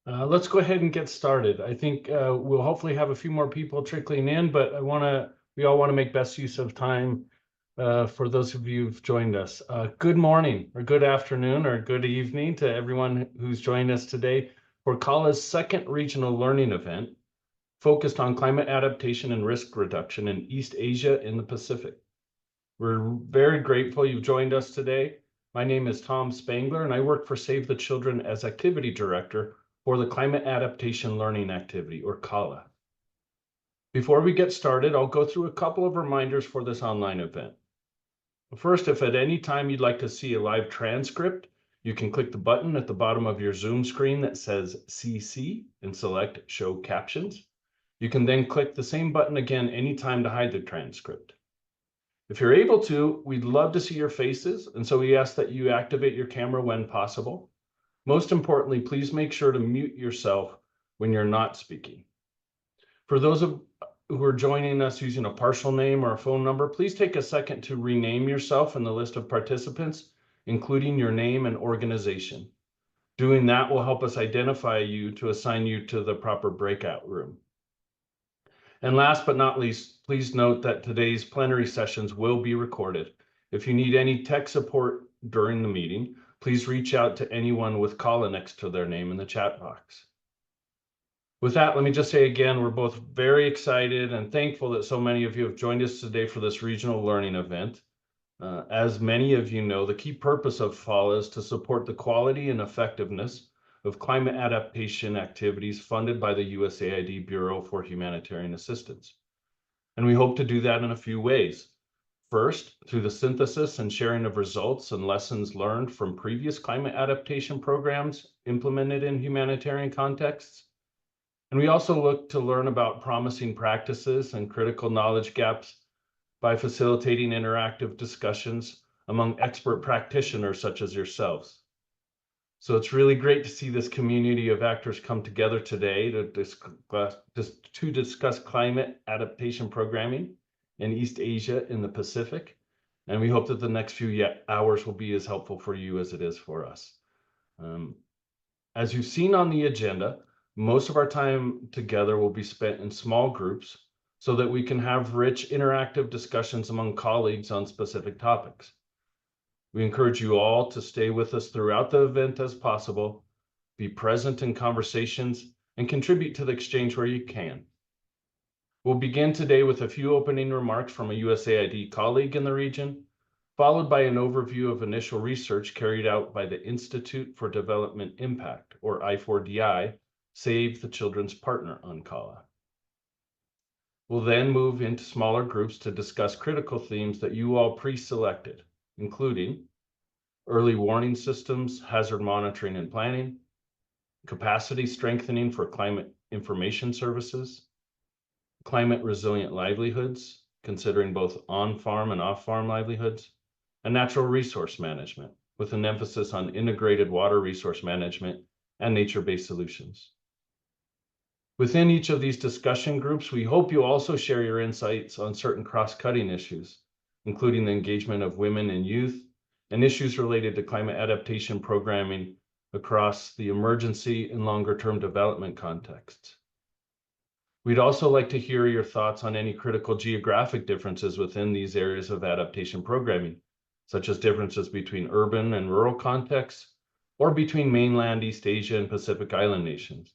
Let's go ahead and get started. I think we'll hopefully have a few more people trickling in, but we all want to make best use of time for those of you who've joined us. Good morning or good afternoon or good evening to everyone who's joined us today for CALA's second regional learning event focused on climate adaptation and risk reduction in East Asia and the Pacific. We're very grateful you've joined us today. My name is Tom Spangler, and I work for Save the Children as Activity Director for the Climate Adaptation Learning Activity, or CALA. Before we get started, I'll go through a couple of reminders for this online event. First, if at any time you'd like to see a live transcript, you can click the button at the bottom of your Zoom screen that says CC and select Show Captions. You can then click the same button again anytime to hide the transcript. If you're able to, we'd love to see your faces, and so we ask that you activate your camera when possible. Most importantly, please make sure to mute yourself when you're not speaking. For those who are joining us using a partial name or a phone number, please take a second to rename yourself in the list of participants, including your name and organization. Doing that will help us identify you to assign you to the proper breakout room. And last but not least, please note that today's plenary sessions will be recorded. If you need any tech support during the meeting, please reach out to anyone with CALA next to their name in the chat box. With that, let me just say again, we're both very excited and thankful that so many of you have joined us today for this regional learning event. As many of you know, the key purpose of CALA is to support the quality and effectiveness of climate adaptation activities funded by the USAID Bureau for Humanitarian Assistance. And we hope to do that in a few ways. First, through the synthesis and sharing of results and lessons learned from previous climate adaptation programs implemented in humanitarian contexts. And we also look to learn about promising practices and critical knowledge gaps by facilitating interactive discussions among expert practitioners such as yourselves. So it's really great to see this community of actors come together today to discuss climate adaptation programming in East Asia and the Pacific. And we hope that the next few hours will be as helpful for you as it is for us. As you've seen on the agenda, most of our time together will be spent in small groups so that we can have rich interactive discussions among colleagues on specific topics. We encourage you all to stay with us throughout the event as possible, be present in conversations, and contribute to the exchange where you can. We'll begin today with a few opening remarks from a USAID colleague in the region, followed by an overview of initial research carried out by the Institute for Development Impact, or I4DI, Save the Children's partner on CALA. We'll then move into smaller groups to discuss critical themes that you all pre-selected, including early warning systems, hazard monitoring and planning, capacity strengthening for climate information services, climate resilient livelihoods, considering both on-farm and off-farm livelihoods, and natural resource management, with an emphasis on integrated water resource management and nature-based solutions. Within each of these discussion groups, we hope you also share your insights on certain cross-cutting issues, including the engagement of women and youth, and issues related to climate adaptation programming across the emergency and longer-term development contexts. We'd also like to hear your thoughts on any critical geographic differences within these areas of adaptation programming, such as differences between urban and rural contexts, or between mainland East Asia and Pacific Island nations.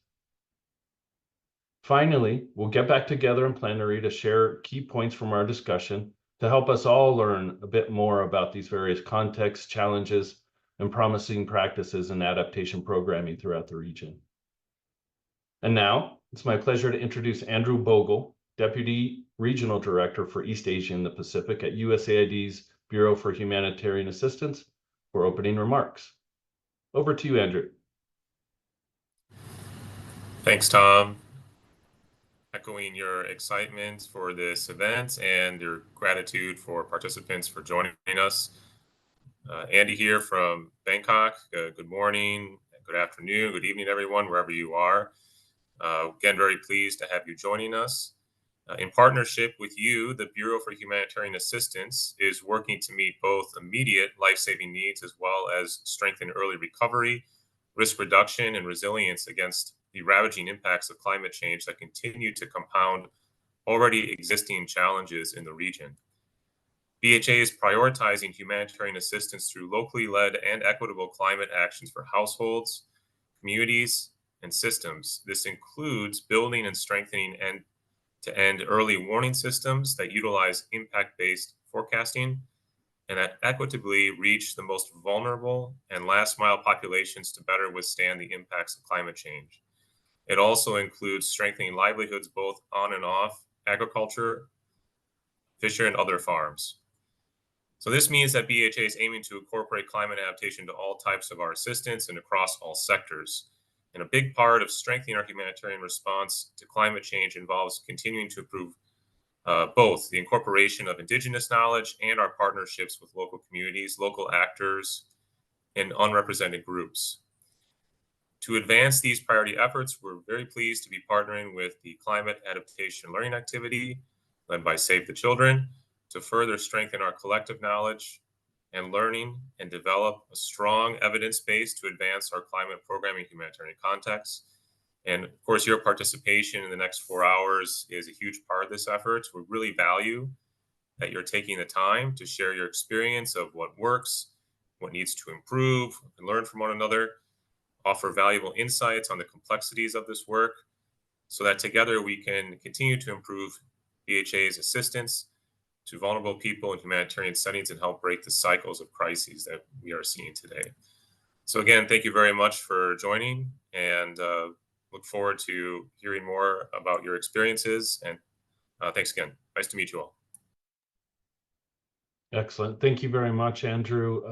Finally, we'll get back together in plenary to share key points from our discussion to help us all learn a bit more about these various contexts, challenges, and promising practices in adaptation programming throughout the region. And now, it's my pleasure to introduce Andrew Bogle, Deputy Regional Director for East Asia and the Pacific at USAID's Bureau for Humanitarian Assistance, for opening remarks. Over to you, Andrew. Thanks, Tom. Echoing your excitement for this event and your gratitude for participants for joining us. Andy here from Bangkok. Good morning, good afternoon, good evening, everyone, wherever you are. Again, very pleased to have you joining us. In partnership with you, the Bureau for Humanitarian Assistance is working to meet both immediate life-saving needs as well as strengthen early recovery, risk reduction, and resilience against the ravaging impacts of climate change that continue to compound already existing challenges in the region. BHA is prioritizing humanitarian assistance through locally led and equitable climate actions for households, communities, and systems. This includes building and strengthening end-to-end early warning systems that utilize impact-based forecasting and that equitably reach the most vulnerable and last-mile populations to better withstand the impacts of climate change. It also includes strengthening livelihoods both on and off agriculture, fisher, and other farms. So this means that BHA is aiming to incorporate climate adaptation to all types of our assistance and across all sectors. And a big part of strengthening our humanitarian response to climate change involves continuing to improve both the incorporation of indigenous knowledge and our partnerships with local communities, local actors, and unrepresented groups. To advance these priority efforts, we're very pleased to be partnering with the Climate Adaptation Learning Activity, led by Save the Children, to further strengthen our collective knowledge and learning and develop a strong evidence base to advance our climate programming humanitarian context. And of course, your participation in the next 4 hours is a huge part of this effort. We really value that you're taking the time to share your experience of what works, what needs to improve, and learn from one another, offer valuable insights on the complexities of this work, so that together we can continue to improve BHA's assistance to vulnerable people in humanitarian settings and help break the cycles of crises that we are seeing today. So again, thank you very much for joining, and look forward to hearing more about your experiences. And thanks again. Nice to meet you all. Excellent. Thank you very much, Andrew.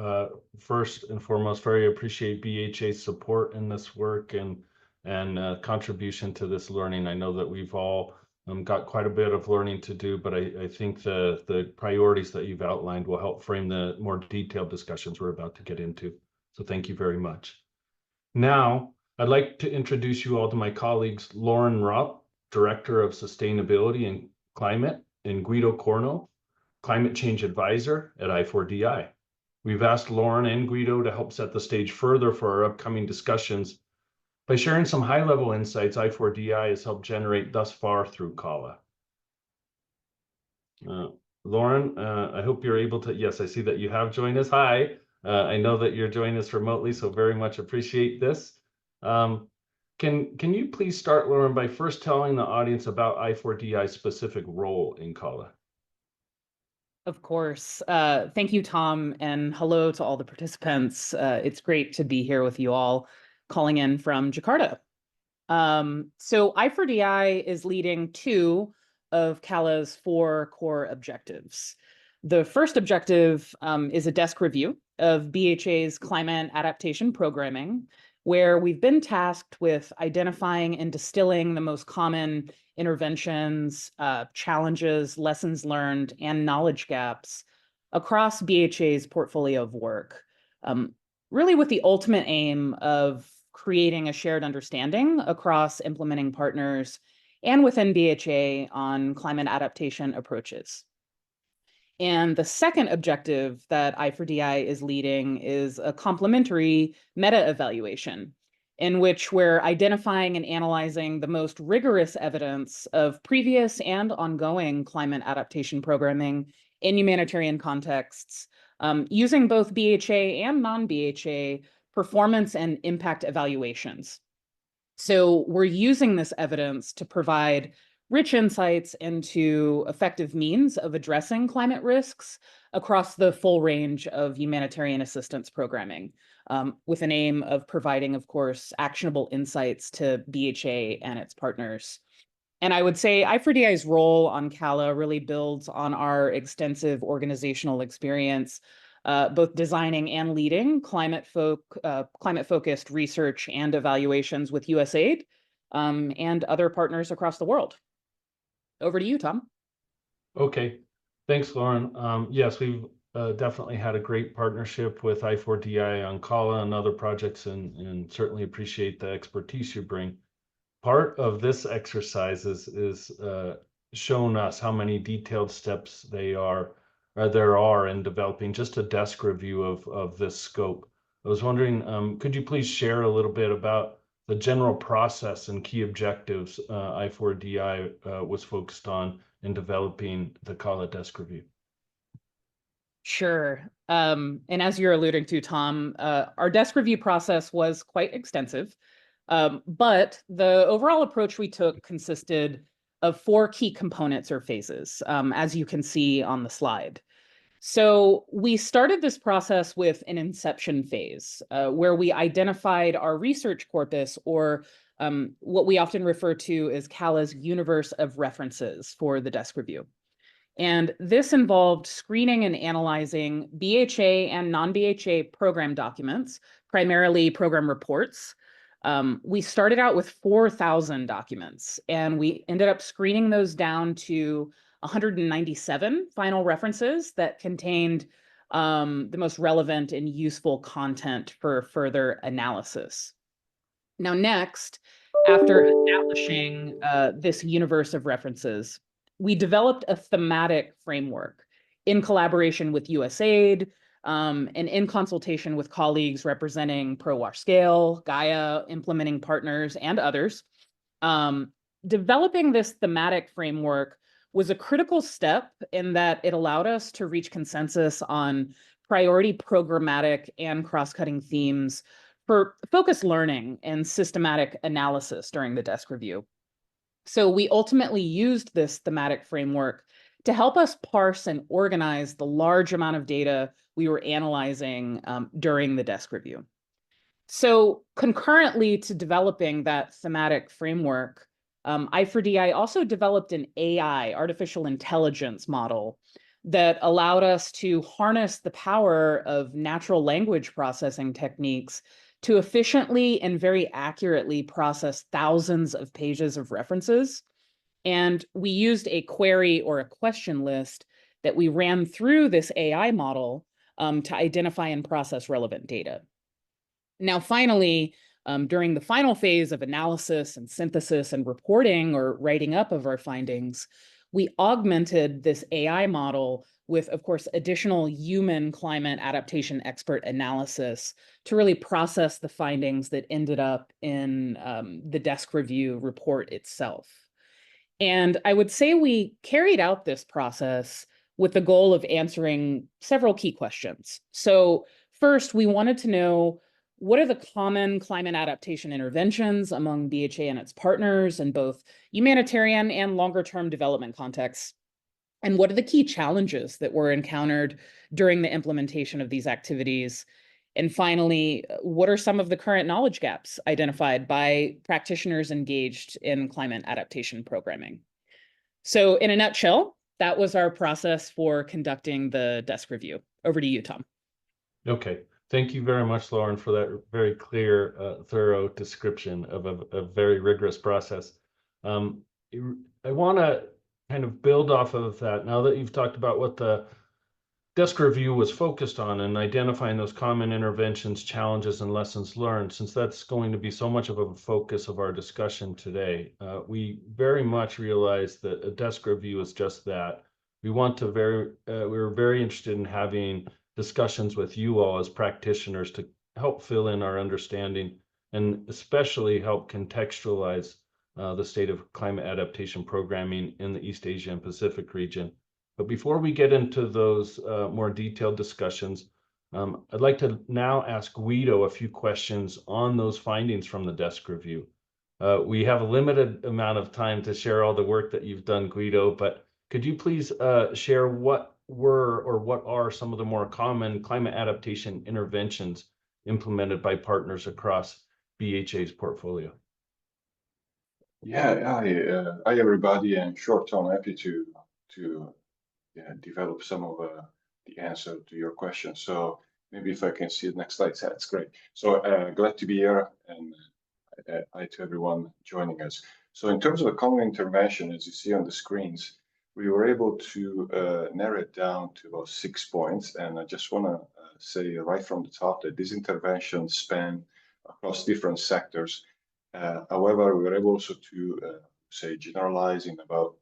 First and foremost, very appreciate BHA's support in this work and contribution to this learning. I know that we've all got quite a bit of learning to do, but I think the priorities that you've outlined will help frame the more detailed discussions we're about to get into. So thank you very much. Now, I'd like to introduce you all to my colleagues, Lauren Rupp, Director of Sustainability and Climate, and Guido Corno, Climate Change Advisor at I4DI. We've asked Lauren and Guido to help set the stage further for our upcoming discussions by sharing some high-level insights I4DI has helped generate thus far through CALA. Lauren, I hope you're able to, yes, I see that you have joined us. Hi, I know that you're joining us remotely, so very much appreciate this. Can you please start, Lauren, by first telling the audience about I4DI's specific role in CALA? Of course. Thank you, Tom, and hello to all the participants. It's great to be here with you all, calling in from Jakarta. So I4DI is leading 2 of CALA's 4 core objectives. The first objective is a desk review of BHA's climate adaptation programming, where we've been tasked with identifying and distilling the most common interventions, challenges, lessons learned, and knowledge gaps across BHA's portfolio of work, really with the ultimate aim of creating a shared understanding across implementing partners and within BHA on climate adaptation approaches. And the second objective that I4DI is leading is a complementary meta-evaluation, in which we're identifying and analyzing the most rigorous evidence of previous and ongoing climate adaptation programming in humanitarian contexts, using both BHA and non-BHA performance and impact evaluations. So we're using this evidence to provide rich insights into effective means of addressing climate risks across the full range of humanitarian assistance programming, with an aim of providing, of course, actionable insights to BHA and its partners. And I would say I4DI's role on CALA really builds on our extensive organizational experience, both designing and leading climate-focused research and evaluations with USAID and other partners across the world. Over to you, Tom. Okay, thanks, Lauren. Yes, we've definitely had a great partnership with I4DI on CALA and other projects, and certainly appreciate the expertise you bring. Part of this exercise is showing us how many detailed steps there are in developing just a desk review of this scope. I was wondering, could you please share a little bit about the general process and key objectives I4DI was focused on in developing the CALA desk review. Sure. And as you're alluding to, Tom, our desk review process was quite extensive, but the overall approach we took consisted of 4 key components or phases, as you can see on the slide. So we started this process with an inception phase, where we identified our research corpus, or what we often refer to as CALA's universe of references for the desk review. And this involved screening and analyzing BHA and non-BHA program documents, primarily program reports. We started out with 4,000 documents, and we ended up screening those down to 197 final references that contained the most relevant and useful content for further analysis. Now, next, after establishing this universe of references, we developed a thematic framework in collaboration with USAID and in consultation with colleagues representing ProWash Scale, Gaia, implementing partners, and others. Developing this thematic framework was a critical step in that it allowed us to reach consensus on priority programmatic and cross-cutting themes for focused learning and systematic analysis during the desk review. So we ultimately used this thematic framework to help us parse and organize the large amount of data we were analyzing during the desk review. So concurrently to developing that thematic framework, I4DI also developed an AI, artificial intelligence model that allowed us to harness the power of natural language processing techniques to efficiently and very accurately process thousands of pages of references. And we used a query or a question list that we ran through this AI model to identify and process relevant data. Now, finally, during the final phase of analysis and synthesis and reporting or writing up of our findings, we augmented this AI model with, of course, additional human climate adaptation expert analysis to really process the findings that ended up in the desk review report itself. And I would say we carried out this process with the goal of answering several key questions. So first, we wanted to know, what are the common climate adaptation interventions among BHA and its partners in both humanitarian and longer-term development contexts? And what are the key challenges that were encountered during the implementation of these activities? And finally, what are some of the current knowledge gaps identified by practitioners engaged in climate adaptation programming? So in a nutshell, that was our process for conducting the desk review. Over to you, Tom. Okay. Thank you very much, Lauren, for that very clear, thorough description of a very rigorous process. I want to kind of build off of that now that you've talked about what the desk review was focused on and identifying those common interventions, challenges, and lessons learned, since that's going to be so much of a focus of our discussion today. We very much realize that a desk review is just that. We we're very interested in having discussions with you all as practitioners to help fill in our understanding and especially help contextualize the state of climate adaptation programming in the East Asia and Pacific region. But before we get into those more detailed discussions, I'd like to now ask Guido a few questions on those findings from the desk review. We have a limited amount of time to share all the work that you've done, Guido, but could you please share what are some of the more common climate adaptation interventions implemented by partners across BHA's portfolio? Yeah, hi everybody, and sure, Tom, happy to develop some of the answer to your question. So maybe if I can see the next slide, that's great. So glad to be here, and hi to everyone joining us. So in terms of a common intervention, as you see on the screens, we were able to narrow it down to about 6 points. And I just want to say right from the top that these interventions span across different sectors. However, we were able also to say generalize in about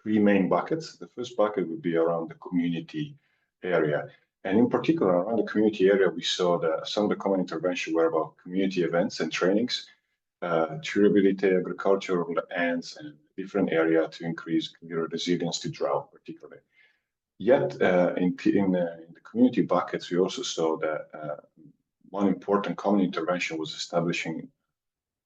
3 main buckets. The first bucket would be around the community area. And in particular, around the community area, we saw that some of the common interventions were about community events and trainings durability, agricultural lands, and different area to increase resilience to drought, particularly. Yet, in the community buckets, we also saw that one important common intervention was establishing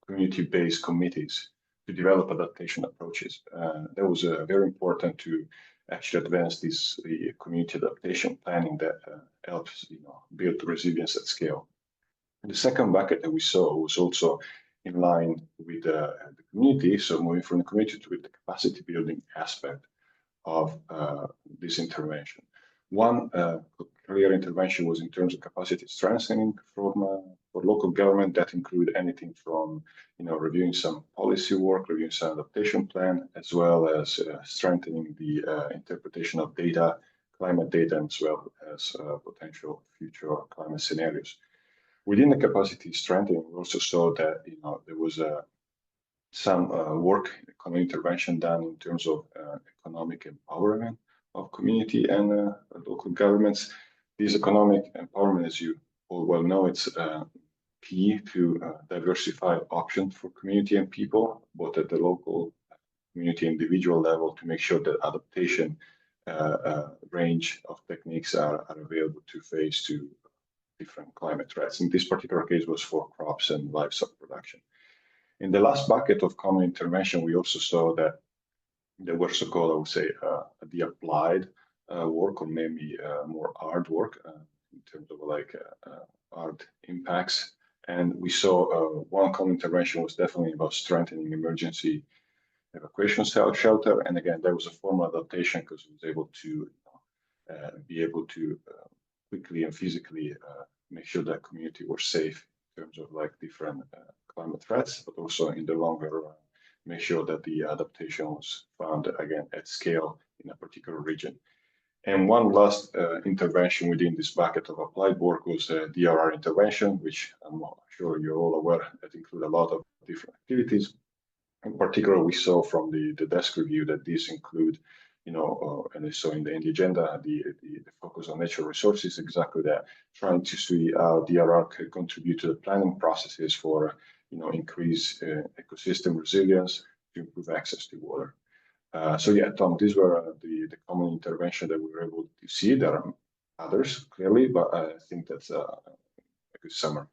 community-based committees to develop adaptation approaches. That was very important to actually advance the community adaptation planning that helps build resilience at scale. And the second bucket that we saw was also in line with the community, so moving from the community to the capacity building aspect of this intervention. One clear intervention was in terms of capacity strengthening for local government. That include anything from reviewing some policy work, reviewing some adaptation plan, as well as strengthening the interpretation of data, climate data, as well as potential future climate scenarios. Within the capacity strengthening, we also saw that there was some work, economic intervention done in terms of economic empowerment of community and local governments. This economic empowerment, as you all well know, it's key to diversify options for community and people, both at the local community individual level, to make sure that adaptation range of techniques are available to face to different climate threats. In this particular case was for crops and livestock production. In the last bucket of common intervention, we also saw that there were so-called, I would say, the applied work, or maybe more hard work in terms of hard impacts. And we saw one common intervention was definitely about strengthening emergency evacuation shelter. And again, there was a formal adaptation because it was able to quickly and physically make sure that community were safe in terms of different climate threats, but also in the longer run, make sure that the adaptation was found again at scale in a particular region. And one last intervention within this bucket of applied work was the DRR intervention, which I'm sure you're all aware that include a lot of different activities. In particular, we saw from the desk review that these include, and so in the agenda, the focus on natural resources, exactly that, trying to see how DRR could contribute to the planning processes for, increase ecosystem resilience to improve access to water. So yeah, Tom, these were the common intervention that we were able to see. There are others, clearly, but I think that's a good summary.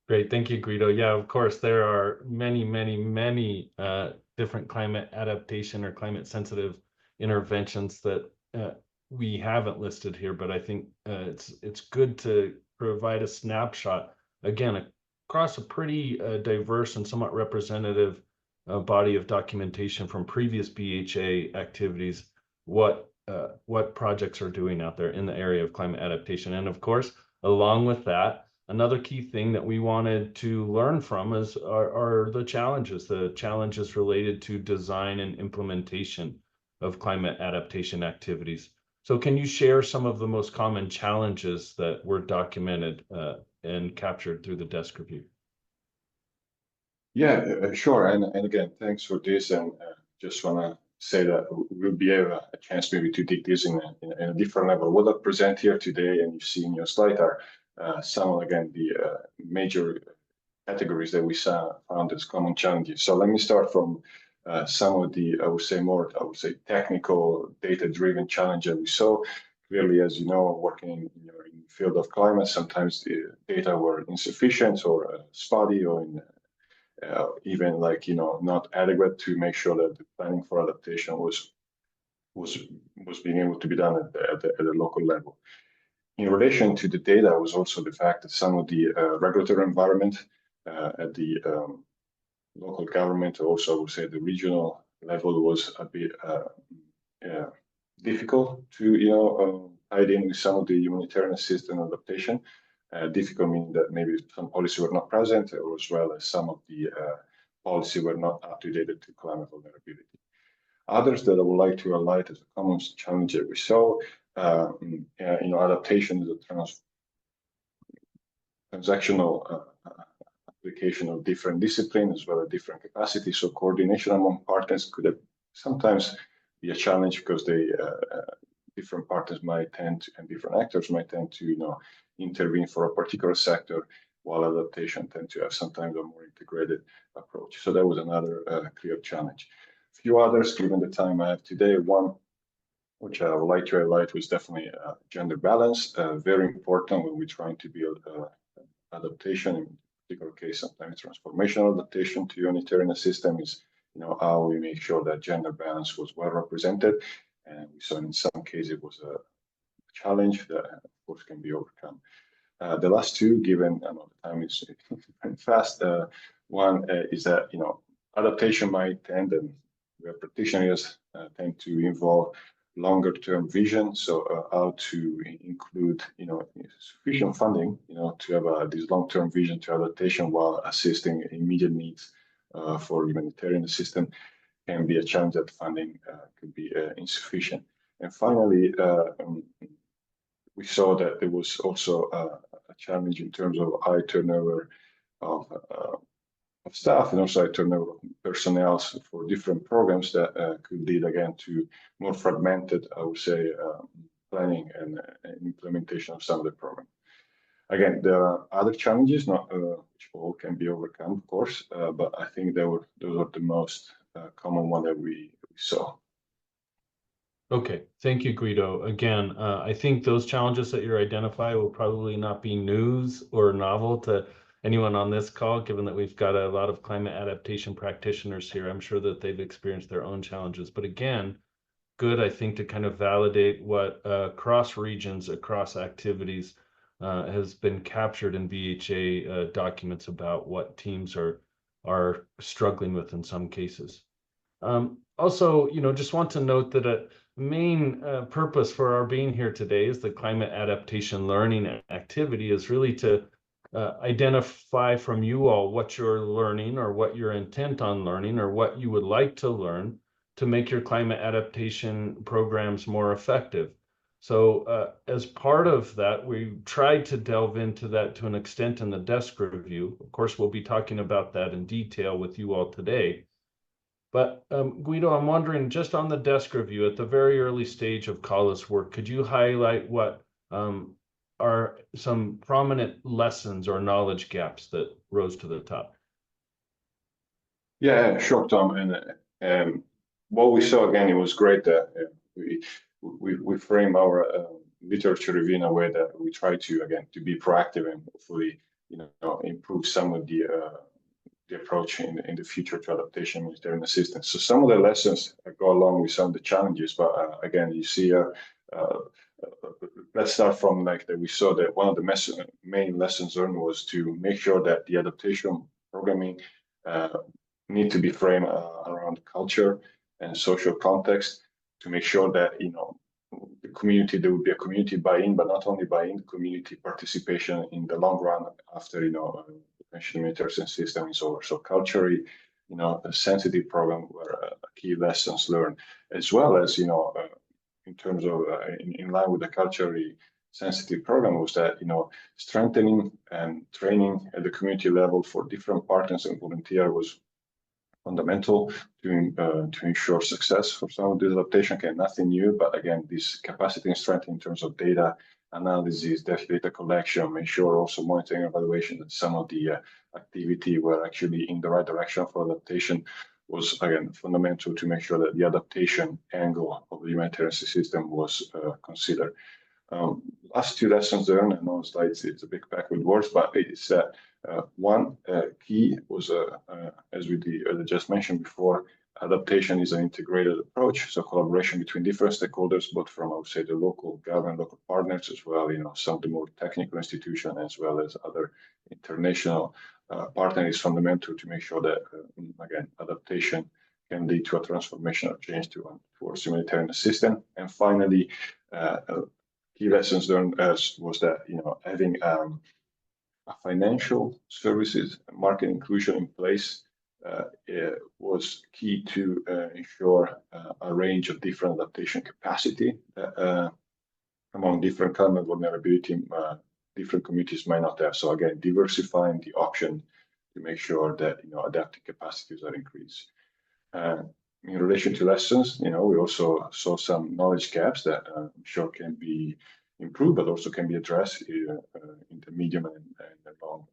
Great, thank you, Guido. Yeah, of course, there are many different climate adaptation or climate sensitive interventions that we haven't listed here, but I think it's good to provide a snapshot, again, across a pretty diverse and somewhat representative body of documentation from previous BHA activities, what projects are doing out there in the area of climate adaptation. And of course, along with that, another key thing that we wanted to learn from are the challenges related to design and implementation of climate adaptation activities. So can you share some of the most common challenges that were documented and captured through the desk review? Yeah, sure. And again, thanks for this. And just want to say that we'll be able a chance maybe to dig this in a different level. What I present here today, and you see in your slide, are some, again, the major categories that we found as common challenges. So let me start from some of the, I would say, technical data-driven challenges we saw. Clearly, as you know, working in the field of climate, sometimes the data were insufficient or spotty, or even not adequate to make sure that the planning for adaptation was being able to be done at the local level. In relation to the data was also the fact that some of the regulatory environment at the local government, also I would say the regional level, was a bit difficult to tie in with some of the humanitarian assistance adaptation. Difficult meaning that maybe some policies were not present, or as well as some of the policy were not up to date to climate vulnerability. Others that I would like to highlight as a common challenge that we saw, adaptation is a transactional application of different disciplines as well as different capacities. So coordination among partners could sometimes be a challenge because different partners might tend to, and different actors might tend to, intervene for a particular sector while adaptation tend to have sometimes a more integrated approach. So that was another clear challenge. A few others, given the time I have today. One, which I would like to highlight, was definitely gender balance. Very important when we're trying to build adaptation, in particular case, sometimes transformational adaptation to Unitarian system is, how we make sure that gender balance was well represented. And we saw in some cases it was a challenge that, of course, can be overcome. The last two, given I know the time is very fast, one is that, adaptation might tend, and where practitioners tend to involve longer term vision. So how to include, sufficient funding, to have this long term vision to adaptation while assisting immediate needs for humanitarian assistance can be a challenge that funding could be insufficient. And finally, we saw that there was also a challenge in terms of high turnover of staff and also high turnover of personnel for different programs that could lead again to more fragmented, I would say, planning and implementation of some of the program. Again, there are other challenges, not which all can be overcome, of course, but I think those are the most common one that we saw. Okay, thank you, Guido. Again, I think those challenges that you identify will probably not be news or novel to anyone on this call, given that we've got a lot of climate adaptation practitioners here. I'm sure that they've experienced their own challenges, but again, good, I think, to kind of validate what across regions, across activities has been captured in VHA documents about what teams are struggling with in some cases. Also, just want to note that a main purpose for our being here today is the climate adaptation learning activity is really to identify from you all what you're learning or what you're intent on learning or what you would like to learn to make your climate adaptation programs more effective. So as part of that, we tried to delve into that to an extent in the desk review. Of course, we'll be talking about that in detail with you all today. But Guido, I'm wondering, just on the desk review, at the very early stage of CALA's work, could you highlight what are some prominent lessons or knowledge gaps that rose to the top? Yeah, sure, Tom. And what we saw, again, it was great that we frame our literature review in a way that we try to, again, to be proactive and hopefully, improve some of the approach in the future to adaptation humanitarian assistance. So some of the lessons go along with some of the challenges, but again, you see, let's start from like that. We saw that one of the main lessons learned was to make sure that the adaptation programming need to be framed around culture and social context to make sure that, the community, there would be a community buy-in, but not only buy-in, community participation in the long run after, humanitarian system is over. So culturally, a sensitive program were key lessons learned, as well as, in terms of in line with the culturally sensitive program was that, strengthening and training at the community level for different partners and volunteers was fundamental to ensure success for some of this adaptation. Okay, nothing new, but again, this capacity and strength in terms of data analysis, data collection, make sure also monitoring and evaluation that some of the activity were actually in the right direction for adaptation was, again, fundamental to make sure that the adaptation angle of the humanitarian system was considered. Last two lessons learned, and on slides it's a big pack with words, but it's that one key was, as we just mentioned before, adaptation is an integrated approach. So collaboration between different stakeholders, both from, I would say, the local government, local partners as well, some of the more technical institutions, as well as other international partners is fundamental to make sure that, again, adaptation can lead to a transformational change towards humanitarian assistance. And finally, key lessons learned was that, having a financial services market inclusion in place was key to ensure a range of different adaptation capacity among different kind of vulnerability different communities might not have. So again, diversifying the option to make sure that adaptive capacities are increased. In relation to lessons, we also saw some knowledge gaps that I'm sure can be improve, but also can be addressed in the medium and the long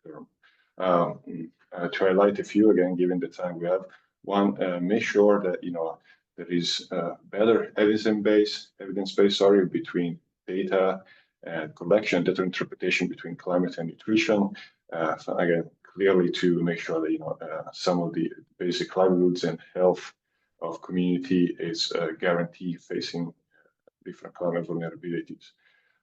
term. To highlight a few, again, given the time we have, one, make sure that there is better evidence base, between data and collection, data interpretation between climate and nutrition. So again, clearly to make sure that some of the basic livelihoods and health of community is guaranteed facing different climate vulnerabilities.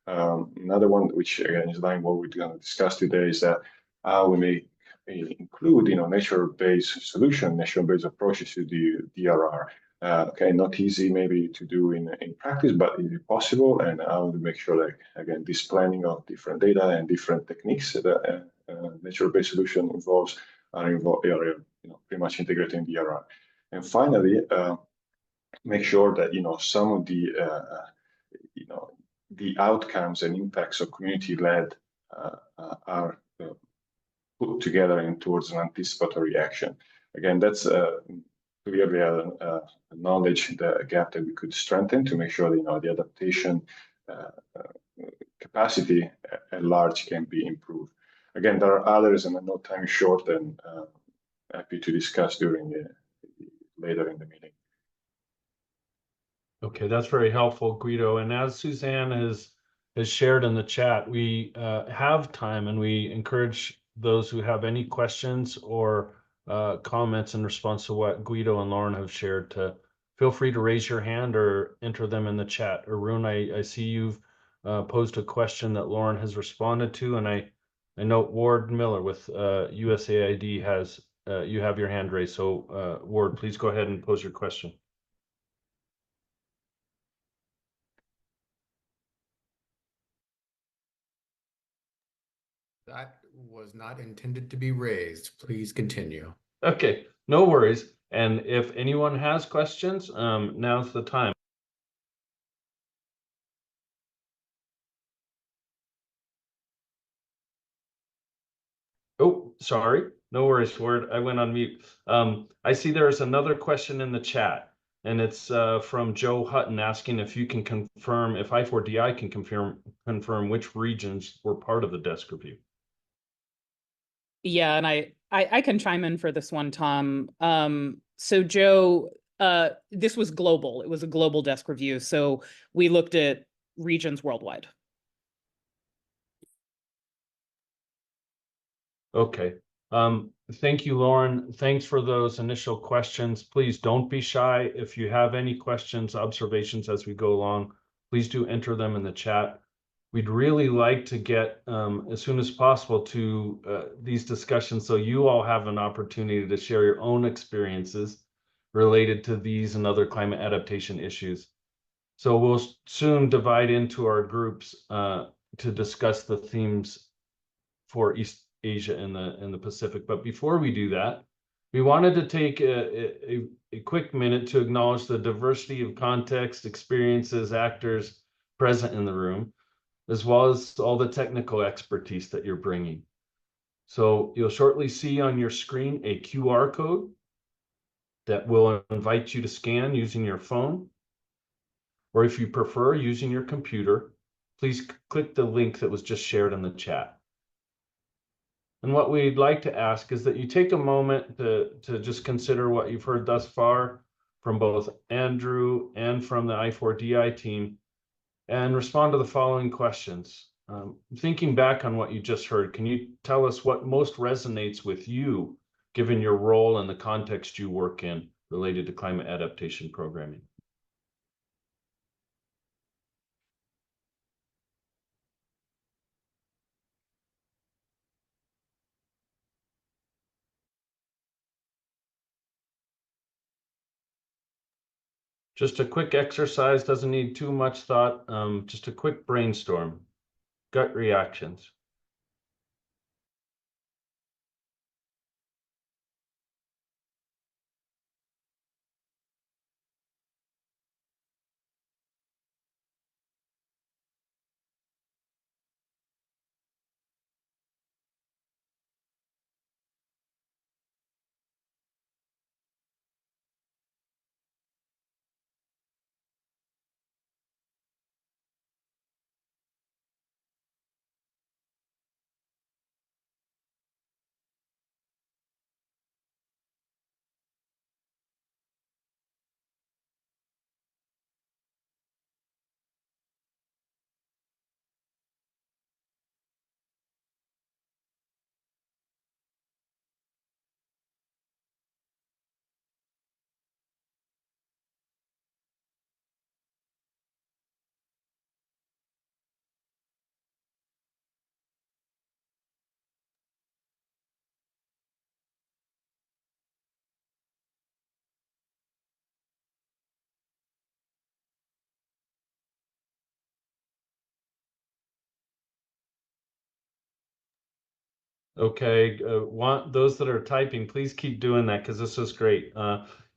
Another one, which again is line what we're going to discuss today, is that how we may include nature-based solution, nature-based approaches to the DRR. Okay, not easy maybe to do in practice, but it is possible, and how to make sure that again this planning of different data and different techniques that nature-based solution involves are pretty much integrated in DRR. And finally, make sure that some of the outcomes and impacts of community-led are put together and towards an anticipatory action. Again, that's clearly a knowledge gap that we could strengthen to make sure that the adaptation capacity at large can be improved. Again, there are others, and I know time is short, and happy to discuss during later in the meeting. Okay, that's very helpful, Guido. And as Suzanne has shared in the chat, we have time, and we encourage those who have any questions or comments in response to what Guido and Lauren have shared to feel free to raise your hand or enter them in the chat. Arun, I see you've posed a question that Lauren has responded to, and I note Ward Miller with USAID has you have your hand raised. So Ward, please go ahead and pose your question. That was not intended to be raised. Please continue. Okay, no worries. And if anyone has questions, now's the time. Oh, sorry. No worries, Ward. I went on mute. I see there's another question in the chat, and it's from Joe Hutton asking if you can confirm, if I4DI can confirm which regions were part of the desk review. Yeah, and I can chime in for this one, Tom. So Joe, this was global. It was a global desk review. So we looked at regions worldwide. Okay. Thank you, Lauren. Thanks for those initial questions. Please don't be shy. If you have any questions, observations as we go along, please do enter them in the chat. We'd really like to get as soon as possible to these discussions so you all have an opportunity to share your own experiences related to these and other climate adaptation issues. So we'll soon divide into our groups to discuss the themes for East Asia and the Pacific. But before we do that, we wanted to take a quick minute to acknowledge the diversity of context, experiences, actors present in the room, as well as all the technical expertise that you're bringing. So you'll shortly see on your screen a QR code that will invite you to scan using your phone, or if you prefer, using your computer, please click the link that was just shared in the chat. And what we'd like to ask is that you take a moment to just consider what you've heard thus far from both Andrew and from the I4DI team, and respond to the following questions. Thinking back on what you just heard, can you tell us what most resonates with you, given your role and the context you work in related to climate adaptation programming? Just a quick exercise, doesn't need too much thought, just a quick brainstorm, gut reactions. Okay, want those that are typing, please keep doing that because this is great.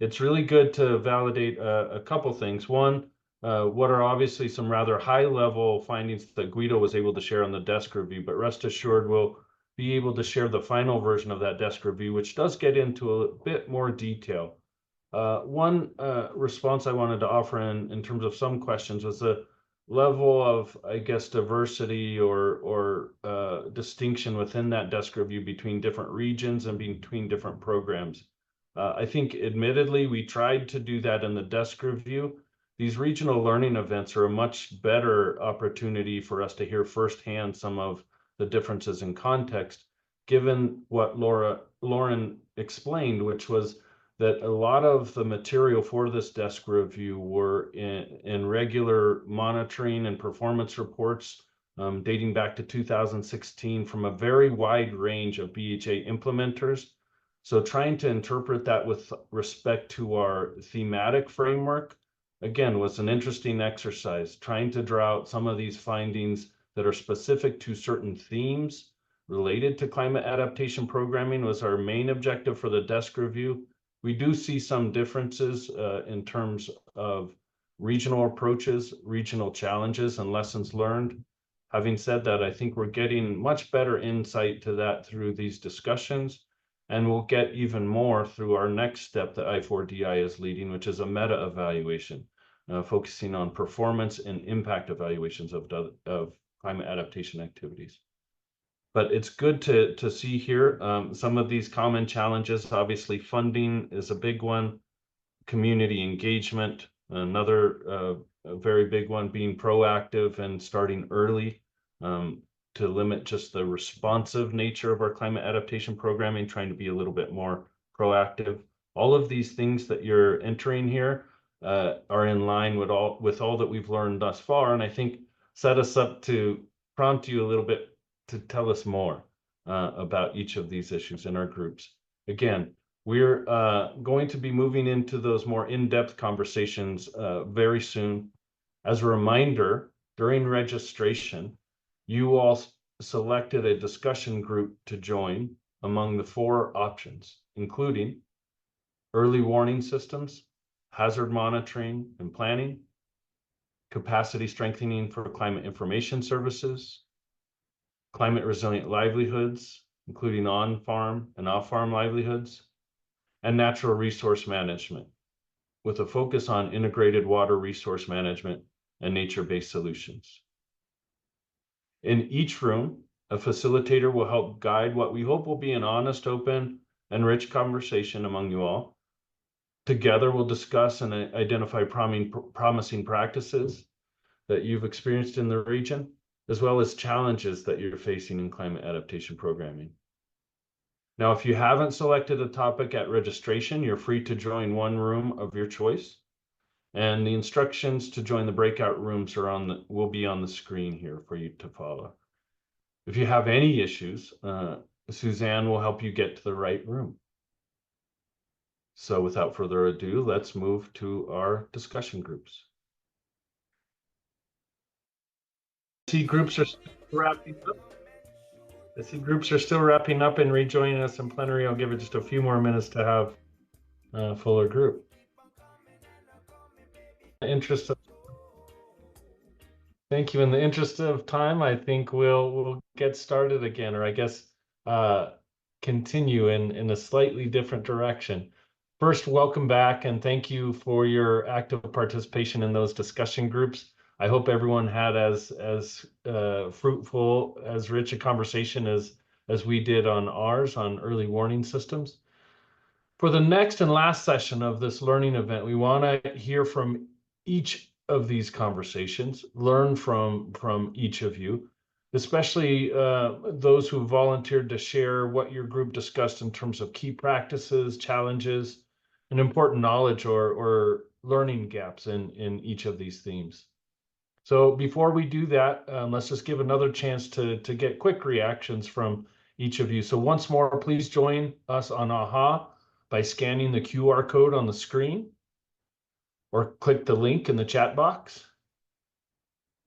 It's really good to validate a couple things. One, what are obviously some rather high-level findings that Guido was able to share on the desk review, but rest assured we'll be able to share the final version of that desk review, which does get into a bit more detail. One response I wanted to offer in terms of some questions was the level of, I guess, diversity or distinction within that desk review between different regions and between different programs. I think admittedly, we tried to do that in the desk review. These regional learning events are a much better opportunity for us to hear firsthand some of the differences in context, given what Lauren explained, which was that a lot of the material for this desk review were in regular monitoring and performance reports dating back to 2016 from a very wide range of BHA implementers. So trying to interpret that with respect to our thematic framework, again, was an interesting exercise, trying to draw out some of these findings that are specific to certain themes related to climate adaptation programming was our main objective for the desk review. We do see some differences in terms of regional approaches, regional challenges, and lessons learned. Having said that, I think we're getting much better insight to that through these discussions, and we'll get even more through our next step that I4DI is leading, which is a meta evaluation, focusing on performance and impact evaluations of climate adaptation activities. But it's good to see here some of these common challenges. Obviously, funding is a big one. Community engagement, another a very big one, being proactive and starting early to limit just the responsive nature of our climate adaptation programming, trying to be a little bit more proactive. All of these things that you're entering here are in line with all that we've learned thus far, and I think set us up to prompt you a little bit to tell us more about each of these issues in our groups. Again, we're going to be moving into those more in-depth conversations very soon. As a reminder, during registration, you all selected a discussion group to join among the 4 options, including early warning systems, hazard monitoring and planning, capacity strengthening for climate information services, climate resilient livelihoods, including on-farm and off-farm livelihoods, and natural resource management, with a focus on integrated water resource management and nature-based solutions. In each room, a facilitator will help guide what we hope will be an honest, open, and rich conversation among you all. Together, we'll discuss and identify promising practices that you've experienced in the region, as well as challenges that you're facing in climate adaptation programming. Now, if you haven't selected a topic at registration, you're free to join one room of your choice. And the instructions to join the breakout rooms will be on the screen here for you to follow. If you have any issues, Suzanne will help you get to the right room. So without further ado, let's move to our discussion groups. I see groups are still wrapping up. And rejoining us in plenary. I'll give it just a few more minutes to have a fuller group. Thank you. In the interest of time, I think we'll get started again, or I guess continue in a slightly different direction. First, welcome back and thank you for your active participation in those discussion groups. I hope everyone had as fruitful, as rich a conversation as we did on ours on early warning systems. For the next and last session of this learning event, we want to hear from each of these conversations, learn from each of you, especially those who volunteered to share what your group discussed in terms of key practices, challenges, and important knowledge or learning gaps in each of these themes. So before we do that, let's just give another chance to get quick reactions from each of you. So once more, please join us on AHA by scanning the QR code on the screen or click the link in the chat box.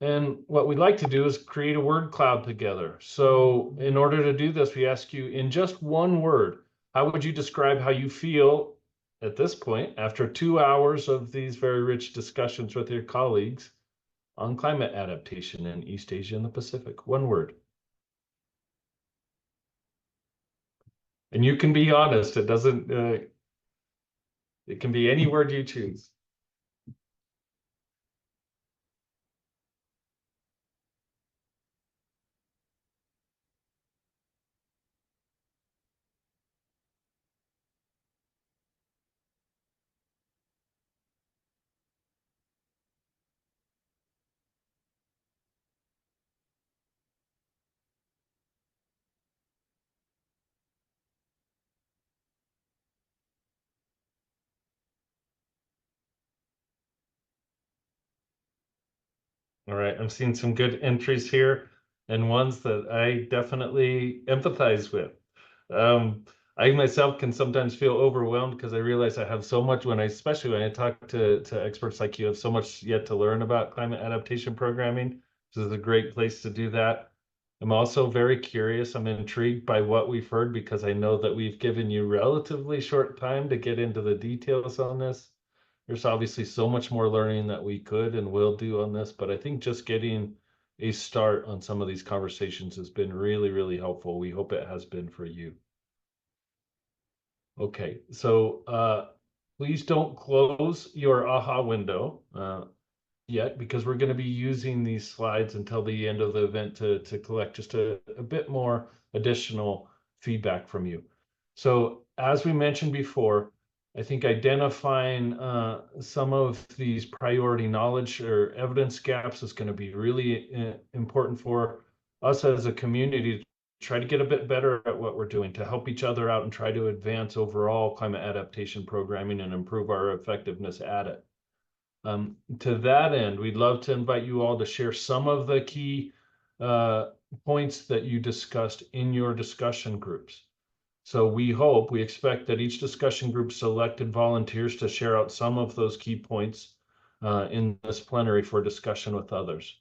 And what we'd like to do is create a word cloud together. So in order to do this, we ask you in just one word, how would you describe how you feel at this point after 2 hours of these very rich discussions with your colleagues on climate adaptation in East Asia and the Pacific? One word. And you can be honest, it doesn't, it can be any word you choose. All right, I'm seeing some good entries here and ones that I definitely empathize with. I myself can sometimes feel overwhelmed because I realize I have so much especially when I talk to experts like you, have so much yet to learn about climate adaptation programming. This is a great place to do that. I'm also very curious. I'm intrigued by what we've heard because I know that we've given you relatively short time to get into the details on this. There's obviously so much more learning that we could and will do on this, but I think just getting a start on some of these conversations has been really, really helpful. We hope it has been for you. Okay, so please don't close your AHA window yet, because we're going to be using these slides until the end of the event to collect just a bit more additional feedback from you. So as we mentioned before, I think identifying some of these priority knowledge or evidence gaps is going to be really important for us as a community to try to get a bit better at what we're doing to help each other out and try to advance overall climate adaptation programming and improve our effectiveness at it. To that end, we'd love to invite you all to share some of the key points that you discussed in your discussion groups. So we expect that each discussion group selected volunteers to share out some of those key points in this plenary for discussion with others.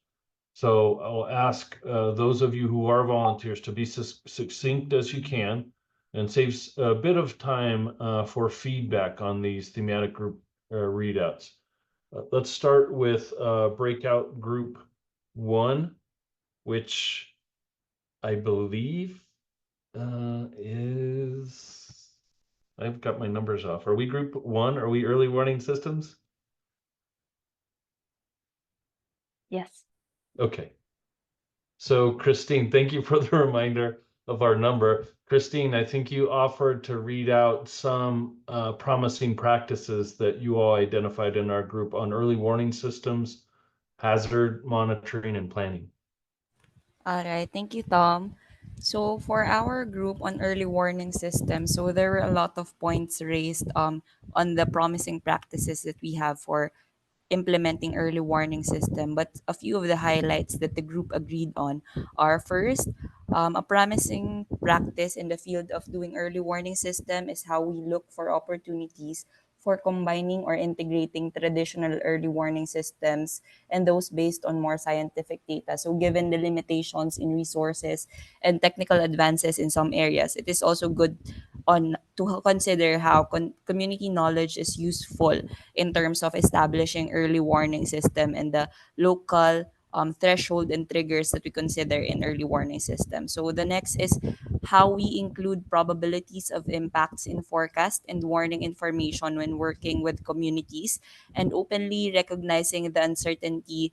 So I'll ask those of you who are volunteers to be succinct as you can and save a bit of time for feedback on these thematic group readouts. Let's start with breakout group 1, which I believe I've got my numbers off. Are we group 1? Are we early warning systems? Yes. Okay. So Christine, thank you for the reminder of our number. Christine, I think you offered to read out some promising practices that you all identified in our group on early warning systems, hazard monitoring, and planning. All right. Thank you, Tom. So for our group on early warning system, so there were a lot of points raised on the promising practices that we have for implementing early warning system, but a few of the highlights that the group agreed on are: first, a promising practice in the field of doing early warning system is how we look for opportunities for combining or integrating traditional early warning systems and those based on more scientific data. So given the limitations in resources and technical advances in some areas, it is also good on to consider how community knowledge is useful in terms of establishing early warning system and the local threshold and triggers that we consider in early warning system. So the next is how we include probabilities of impacts in forecast and warning information when working with communities, and openly recognizing the uncertainty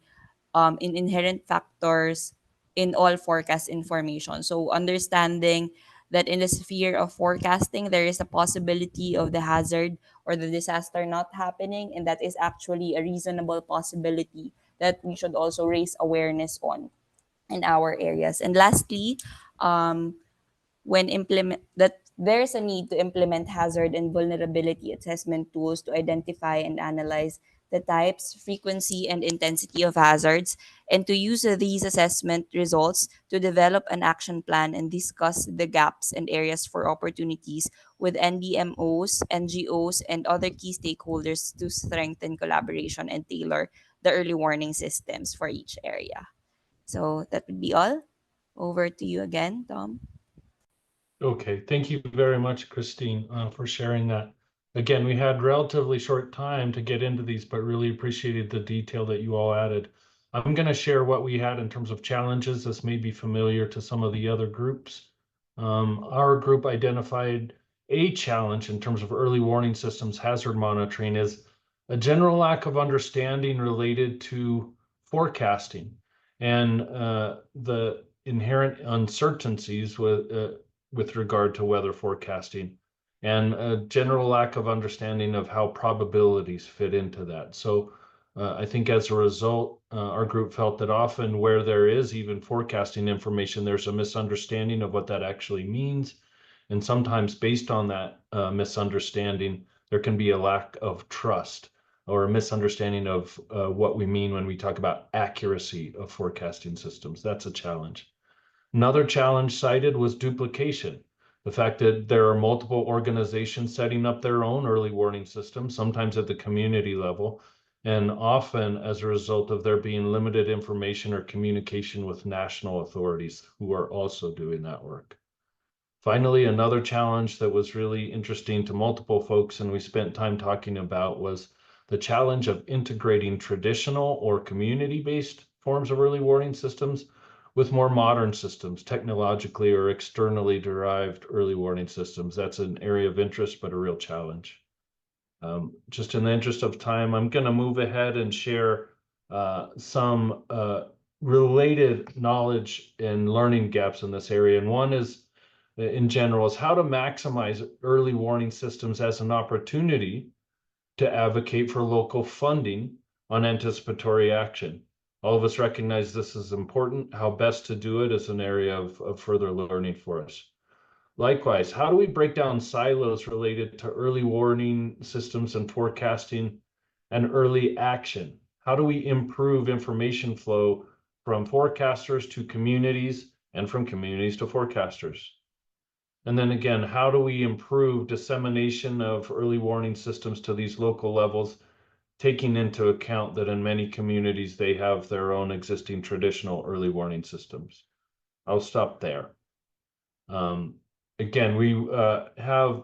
in inherent factors in all forecast information. So understanding that in the sphere of forecasting, there is a possibility of the hazard or the disaster not happening, and that is actually a reasonable possibility that we should also raise awareness on in our areas. And lastly, um, when implement that there's a need to implement hazard and vulnerability assessment tools to identify and analyze the types, frequency, and intensity of hazards, and to use these assessment results to develop an action plan and discuss the gaps and areas for opportunities with NDMOs, NGOs, and other key stakeholders to strengthen collaboration and tailor the early warning systems for each area. So that would be all. Over to you again, Tom. Okay, thank you very much, Christine, for sharing that. Again, we had relatively short time to get into these, but really appreciated the detail that you all added. I'm going to share what we had in terms of challenges. This may be familiar to some of the other groups. Our group identified a challenge in terms of early warning systems hazard monitoring is a general lack of understanding related to forecasting and the inherent uncertainties with regard to weather forecasting and a general lack of understanding of how probabilities fit into that. So I think as a result, our group felt that often where there is even forecasting information, there's a misunderstanding of what that actually means. And sometimes based on that misunderstanding, there can be a lack of trust or a misunderstanding of what we mean when we talk about accuracy of forecasting systems. That's a challenge. Another challenge cited was duplication. The fact that there are multiple organizations setting up their own early warning systems, sometimes at the community level, and often as a result of there being limited information or communication with national authorities who are also doing that work. Finally, another challenge that was really interesting to multiple folks and we spent time talking about was the challenge of integrating traditional or community-based forms of early warning systems with more modern systems, technologically or externally derived early warning systems. That's an area of interest, but a real challenge. Just in the interest of time, I'm going to move ahead and share some related knowledge and learning gaps in this area. And one is, in general, is how to maximize early warning systems as an opportunity to advocate for local funding on anticipatory action. All of us recognize this is important. How best to do it is an area of further learning for us. Likewise, how do we break down silos related to early warning systems and forecasting and early action? How do we improve information flow from forecasters to communities and from communities to forecasters? And then again, how do we improve dissemination of early warning systems to these local levels, taking into account that in many communities, they have their own existing traditional early warning systems? I'll stop there. Again, we have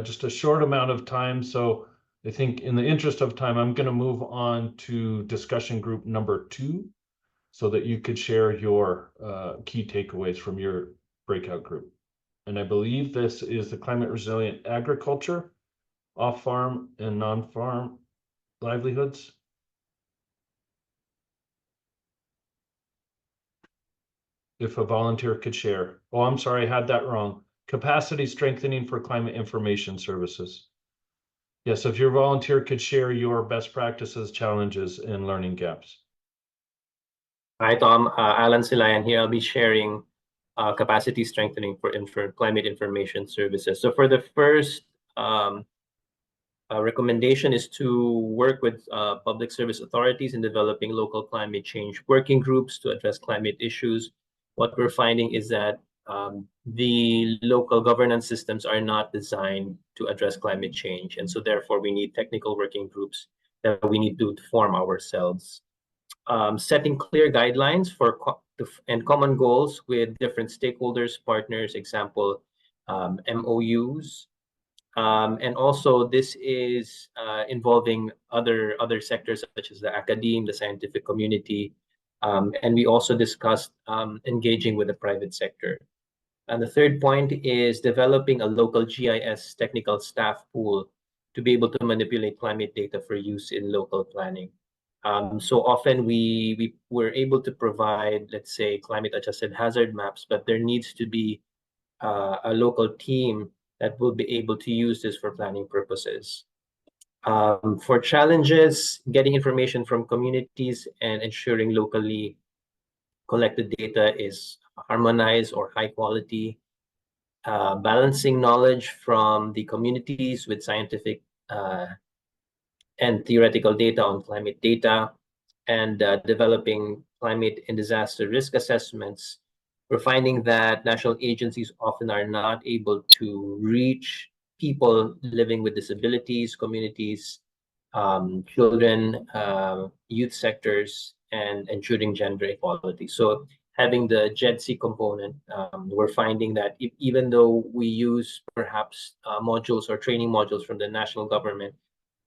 just a short amount of time, so I think in the interest of time, I'm going to move on to discussion group number 2 so that you could share your key takeaways from your breakout group. And I believe this is the climate resilient agriculture, off-farm and non-farm livelihoods. If a volunteer could share. Oh, I'm sorry, I had that wrong. Capacity strengthening for climate information services. Yes, if your volunteer could share your best practices, challenges, and learning gaps. Hi, Tom. Alan Silayan here. I'll be sharing capacity strengthening for climate information services. So for the first recommendation is to work with public service authorities in developing local climate change working groups to address climate issues. What we're finding is that the local governance systems are not designed to address climate change. And so therefore we need technical working groups that we need to form ourselves. Setting clear guidelines for and common goals with different stakeholders, partners, example, MOUs. And also this is involving other sectors such as the academe, the scientific community, and we also discussed engaging with the private sector. And the third point is developing a local GIS technical staff pool to be able to manipulate climate data for use in local planning. So often we were able to provide, let's say, climate adjusted hazard maps, but there needs to be a local team that will be able to use this for planning purposes. For challenges, getting information from communities and ensuring locally collected data is harmonized or high quality, balancing knowledge from the communities with scientific and theoretical data on climate data, and developing climate and disaster risk assessments. We're finding that national agencies often are not able to reach people living with disabilities, communities, children, youth sectors, and ensuring gender equality. So having the GEDC component, we're finding that even though we use perhaps modules or training modules from the national government,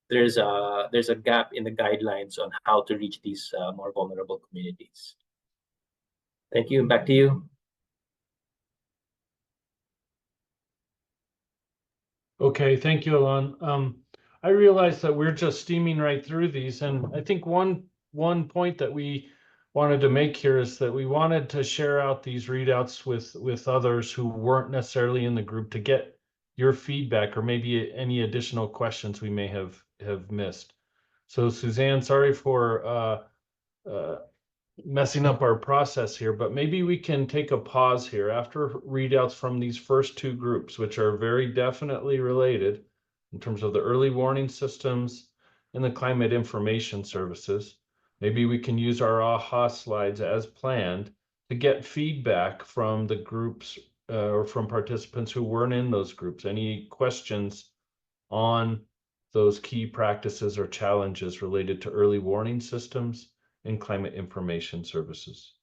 there's a gap in the guidelines on how to reach these more vulnerable communities. Thank you. Back to you. Okay, thank you, Alon. I realize that we're just steaming right through these, and I think one point that we wanted to make here is that we wanted to share out these readouts with others who weren't necessarily in the group to get your feedback or maybe any additional questions we may have missed. So Suzanne, sorry for messing up our process here, but maybe we can take a pause here after readouts from these first two groups, which are very definitely related in terms of the early warning systems and the climate information services. Maybe we can use our AHA slides as planned to get feedback from the groups or from participants who weren't in those groups. Any questions on those key practices or challenges related to early warning systems and climate information services?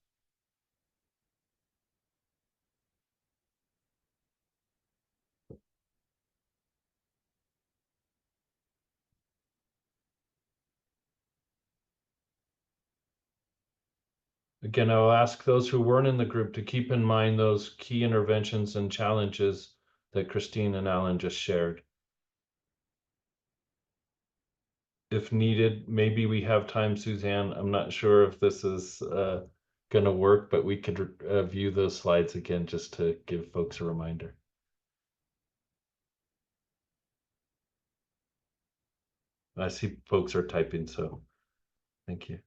Again, I'll ask those who weren't in the group to keep in mind those key interventions and challenges that Christine and Alan just shared. If needed, maybe we have time, Suzanne. I'm not sure if this is going to work, but we could view those slides again just to give folks a reminder. I see folks are typing, so thank you.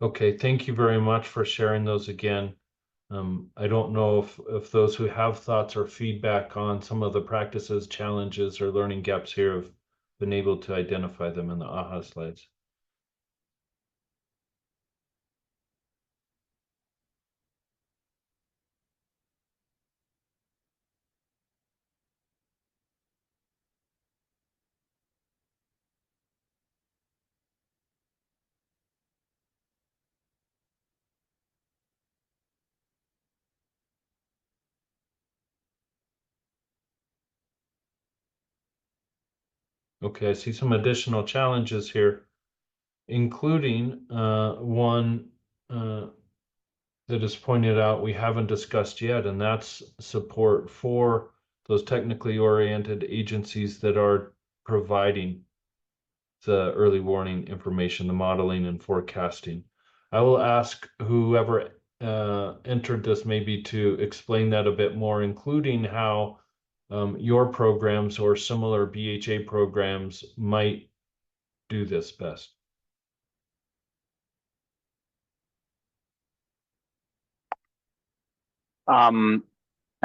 Okay, thank you very much for sharing those again. I don't know if those who have thoughts or feedback on some of the practices, challenges, or learning gaps here have been able to identify them in the AHA slides. Okay, I see some additional challenges here, including one that is pointed out we haven't discussed yet, and that's support for those technically oriented agencies that are providing the early warning information, the modeling and forecasting. I will ask whoever entered this maybe to explain that a bit more, including how your programs or similar BHA programs might do this best. I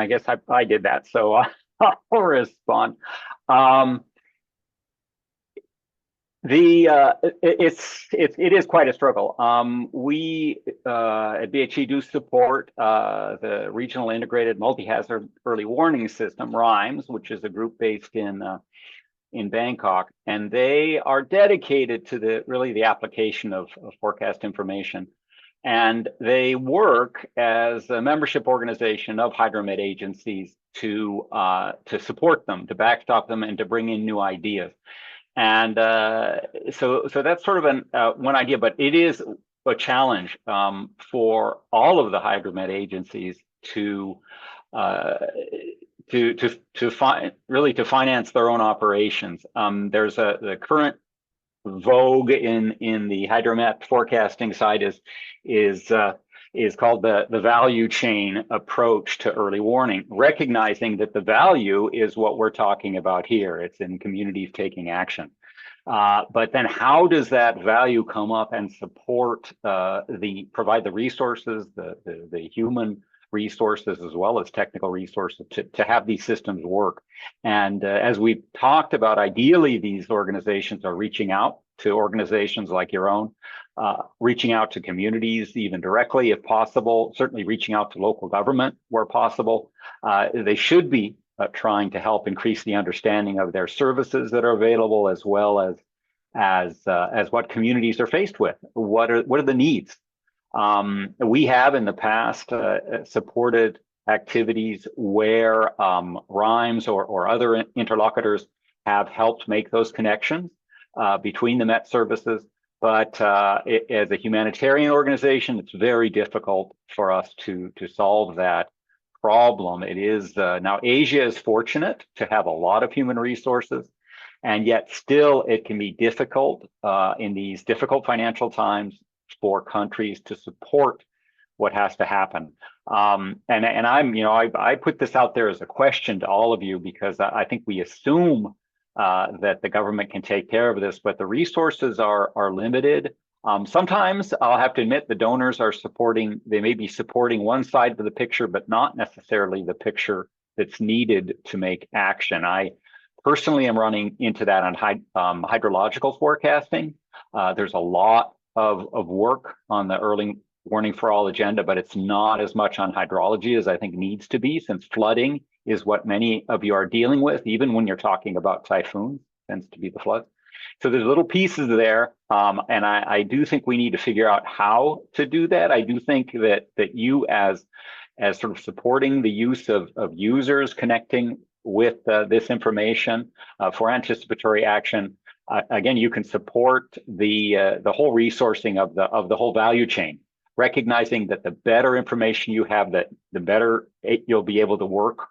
guess I did that, so I'll respond. It is quite a struggle. We at BHE do support the Regional Integrated Multi-Hazard Early Warning System, RIMES, which is a group based in Bangkok, and they are dedicated to the application of forecast information. And they work as a membership organization of hydromet agencies to support them, to backstop them, and to bring in new ideas. And so that's sort of one idea, but it is a challenge for all of the hydromet agencies to to finance their own operations. There's the current vogue in the hydromet forecasting side is called the value chain approach to early warning, recognizing that the value is what we're talking about here. It's in communities taking action. But then how does that value come up and support provide the resources, the human resources as well as technical resources to have these systems work? And as we've talked about, ideally these organizations are reaching out to organizations like your own, reaching out to communities even directly if possible, certainly reaching out to local government where possible. They should be trying to help increase the understanding of their services that are available, as well as what communities are faced with. What are the needs? We have in the past supported activities where RIMES or other interlocutors have helped make those connections between the Met services. But as a humanitarian organization, it's very difficult for us to solve that problem. It is now Asia is fortunate to have a lot of human resources, and yet still it can be difficult in these difficult financial times for countries to support what has to happen. And I'm, I put this out there as a question to all of you, because I think we assume that the government can take care of this, but the resources are limited. Sometimes I'll have to admit the donors are they may be supporting one side of the picture, but not necessarily the picture that's needed to make action. I personally am running into that on hydrological forecasting. There's a lot of work on the early warning for all agenda, but it's not as much on hydrology as I think needs to be, since flooding is what many of you are dealing with, even when you're talking about typhoons, tends to be the flood. So there's little pieces there, and I do think we need to figure out how to do that. I do think that you as sort of supporting the use of users connecting with this information for anticipatory action. Again, you can support the whole resourcing of the whole value chain, recognizing that the better information you have, that the better you'll be able to work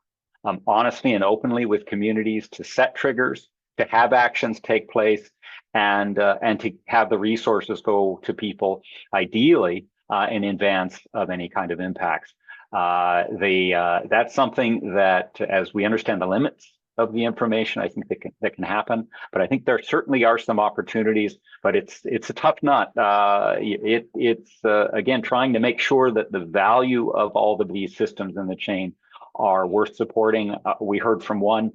honestly and openly with communities to set triggers, to have actions take place, and to have the resources go to people, ideally in advance of any kind of impacts. That's something that, as we understand the limits of the information, I think that can happen. But I think there certainly are some opportunities, but it's a tough nut. It's again, trying to make sure that the value of all of these systems in the chain are worth supporting. We heard from one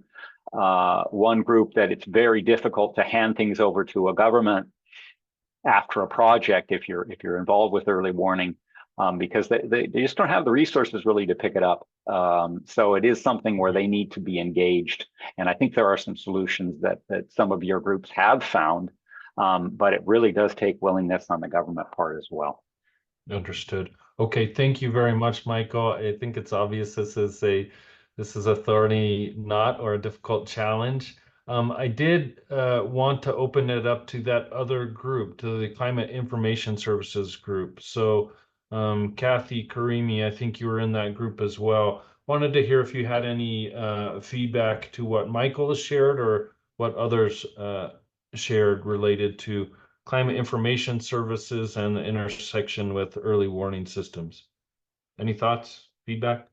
group that it's very difficult to hand things over to a government after a project if you're involved with early warning, because they just don't have the resources really to pick it up. So it is something where they need to be engaged. And I think there are some solutions that some of your groups have found, but it really does take willingness on the government part as well. Understood. Okay, thank you very much, Michael. I think it's obvious this is a thorny knot or a difficult challenge. I did want to open it up to that other group, to the Climate Information Services group. So Kathy Karimi, I think you were in that group as well. Wanted to hear if you had any feedback to what Michael has shared or what others shared related to climate information services and the intersection with early warning systems. Any thoughts, feedback?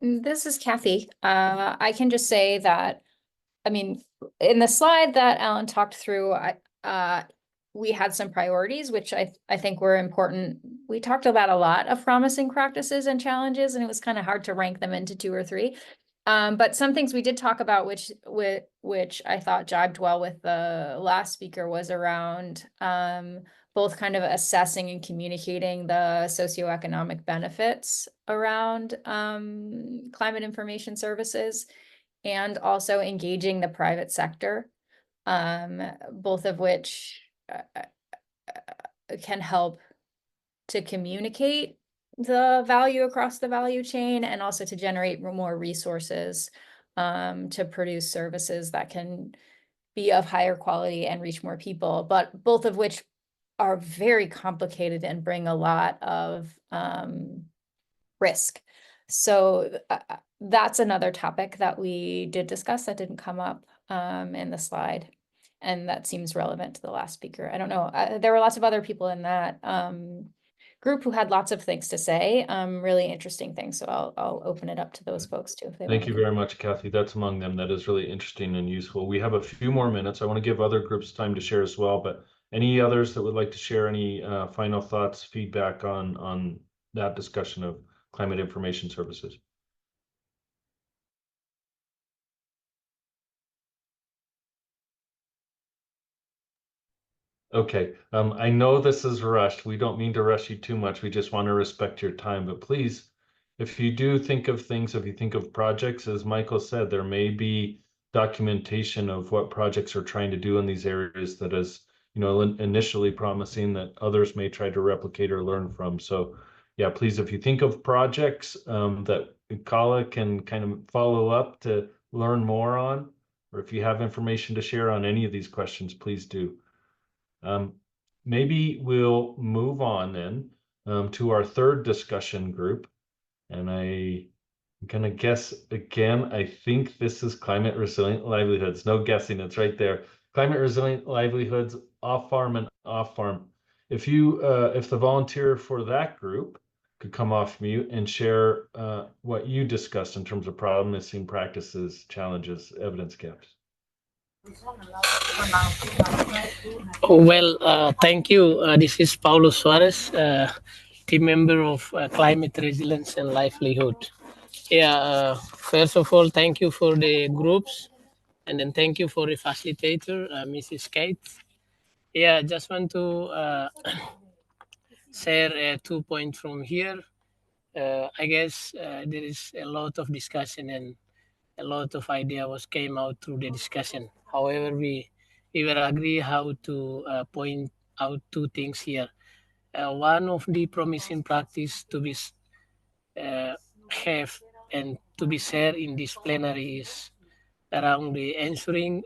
This is Kathy. I can just say that, I mean, in the slide that Alan talked through, we had some priorities, which I think were important. We talked about a lot of promising practices and challenges, and it was kind of hard to rank them into 2 or 3. But some things we did talk about, which I thought jibed well with the last speaker, was around both kind of assessing and communicating the socioeconomic benefits around climate information services, and also engaging the private sector, both of which can help to communicate the value across the value chain, and also to generate more resources to produce services that can be of higher quality and reach more people, but both of which are very complicated and bring a lot of risk. So that's another topic that we did discuss that didn't come up in the slide. And that seems relevant to the last speaker. I don't know. There were lots of other people in that group who had lots of things to say, really interesting things. So I'll open it up to those folks too. If they Thank you very much, Kathy. That's among them. That is really interesting and useful. We have a few more minutes. I want to give other groups time to share as well, but any others that would like to share any final thoughts, feedback on that discussion of climate information services? Okay, I know this is rushed. We don't mean to rush you too much. We just want to respect your time, but please, if you do think of things, if you think of projects, as Michael said, there may be documentation of what projects are trying to do in these areas that is, initially promising that others may try to replicate or learn from. So yeah, please, if you think of projects that CALA can kind of follow up to learn more on, or if you have information to share on any of these questions, please do. Maybe we'll move on then to our third discussion group. And I'm gonna guess again, I think this is climate resilient livelihoods. No guessing, it's right there. Climate resilient livelihoods, off-farm and off-farm. If the volunteer for that group could come off mute and share what you discussed in terms of promising practices, challenges, evidence gaps. Well, thank you. This is Paulo Suarez, team member of Climate Resilience and Livelihood. Yeah, first of all, thank you for the groups, and then thank you for the facilitator, Mrs. Kate. Yeah, I just want to share 2 points from here. I guess there is a lot of discussion and a lot of idea came out through the discussion. However, we will agree how to point out 2 things here. One of the promising practice to be have and to be shared in this plenary is around the ensuring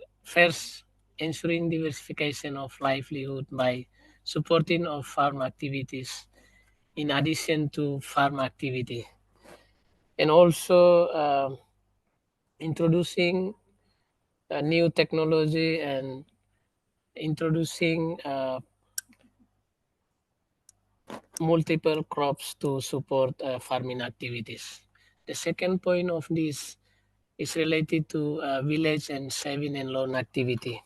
diversification of livelihood by supporting of farm activities in addition to farm activity, and also introducing a new technology and introducing multiple crops to support farming activities. The second point of this is related to village and saving and loan activity.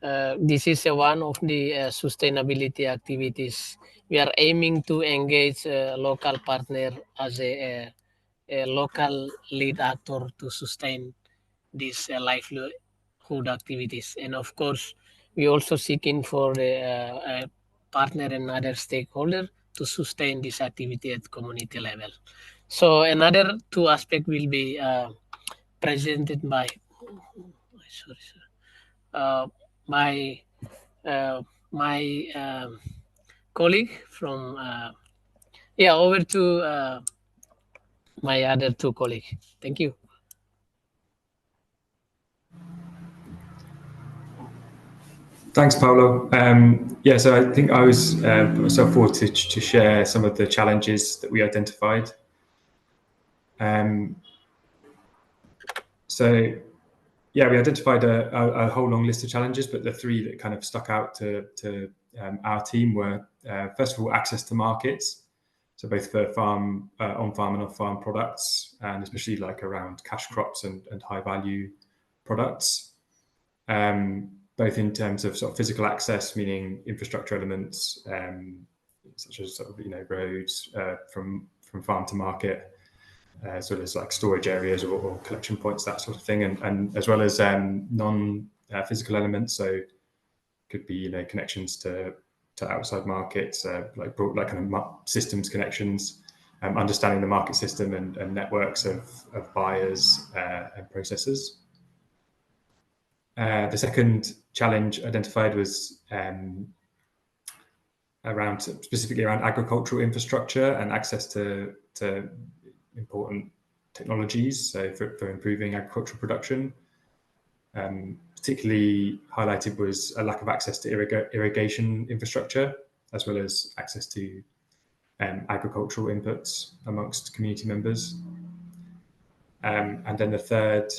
This is one of the sustainability activities. We are aiming to engage a local partner as a local lead actor to sustain these livelihood activities. And of course, we also seeking for a partner and other stakeholder to sustain this activity at community level. So another 2 aspects will be presented by my colleague from over to my other 2 colleagues. Thank you. Thanks, Paulo. So I think I was myself forward to share some of the challenges that we identified. We identified a whole long list of challenges, but the 3 that kind of stuck out to our team were, first of all, access to markets. So both for on-farm and off-farm products, and especially like around cash crops and high-value products. Both in terms of sort of physical access, meaning infrastructure elements, such as roads from farm to market, as well as like storage areas or collection points, that sort of thing, and as well as non-physical elements. So could be connections to outside markets, like kind of systems connections, understanding the market system and networks of buyers and processors. The second challenge identified was specifically around agricultural infrastructure and access to important technologies, so for improving agricultural production. Particularly highlighted was a lack of access to irrigation infrastructure, as well as access to agricultural inputs amongst community members. And then the third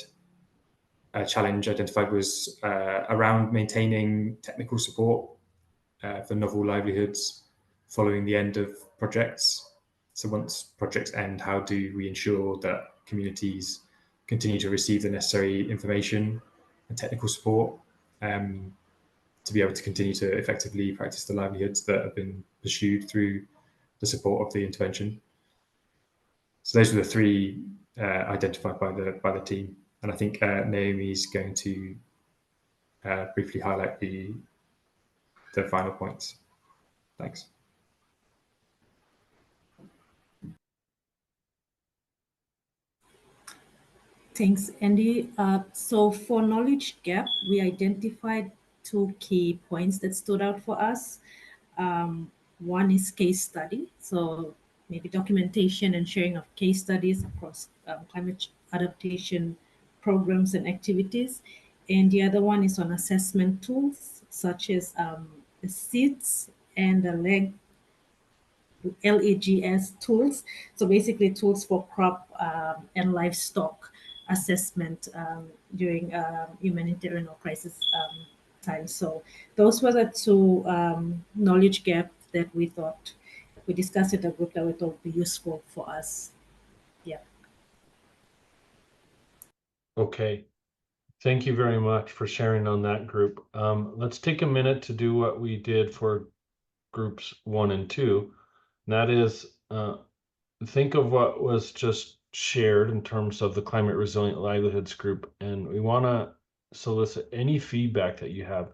challenge identified was around maintaining technical support for novel livelihoods following the end of projects. So once projects end, how do we ensure that communities continue to receive the necessary information and technical support to be able to continue to effectively practice the livelihoods that have been pursued through the support of the intervention? So those were the three identified by the team, and I think Naomi's going to briefly highlight the final points. Thanks. Thanks, Andy. So for knowledge gap, we identified two key points that stood out for us. One is case study. So maybe documentation and sharing of case studies across climate adaptation programs and activities. And the other one is on assessment tools, such as the SEEDS and the LAGS tools. So basically tools for crop and livestock assessment during humanitarian or crisis time. So those were the two knowledge gaps that we thought we discussed in the group that we thought would be useful for us. Yeah. Okay. Thank you very much for sharing on that group. Let's take a minute to do what we did for groups 1 and 2. And that is think of what was just shared in terms of the Climate Resilient Livelihoods group. And we want to solicit any feedback that you have,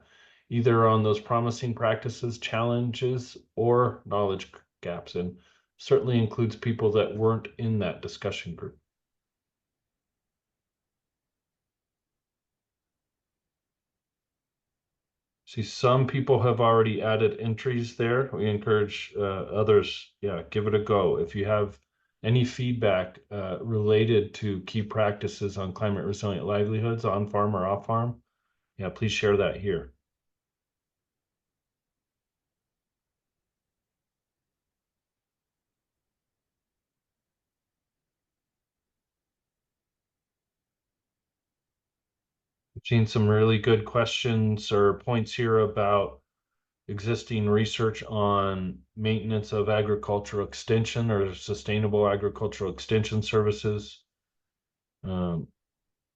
either on those promising practices, challenges, or knowledge gaps, and certainly includes people that weren't in that discussion group. See, some people have already added entries there. We encourage others, give it a go. If you have any feedback related to key practices on climate resilient livelihoods on farm or off farm, please share that here. We've seen some really good questions or points here about existing research on maintenance of agricultural extension or sustainable agricultural extension services.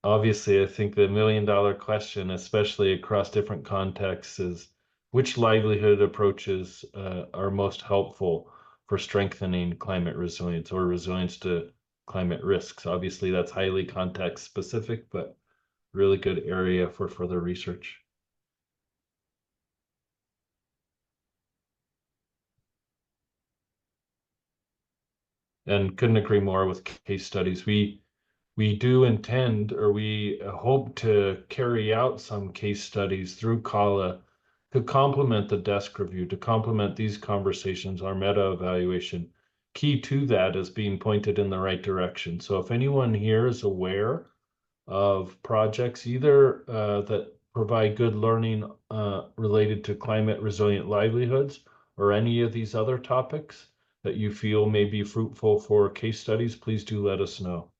Obviously, I think the million-dollar question, especially across different contexts, is which livelihood approaches are most helpful for strengthening climate resilience or resilience to climate risks. Obviously, that's highly context specific, but really good area for further research. And couldn't agree more with case studies. We do intend, or we hope to carry out some case studies through CALA to complement the desk review, to complement these conversations, our meta evaluation. Key to that is being pointed in the right direction. So if anyone here is aware of projects either that provide good learning related to climate resilient livelihoods or any of these other topics that you feel may be fruitful for case studies, please do let us know.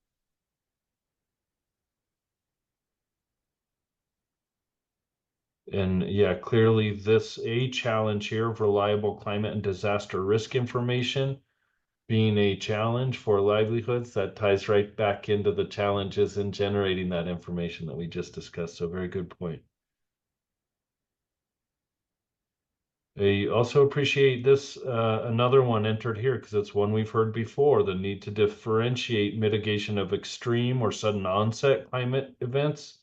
And clearly this a challenge here of reliable climate and disaster risk information being a challenge for livelihoods, that ties right back into the challenges in generating that information that we just discussed. So very good point. I also appreciate this, another one entered here because it's one we've heard before, the need to differentiate mitigation of extreme or sudden onset climate events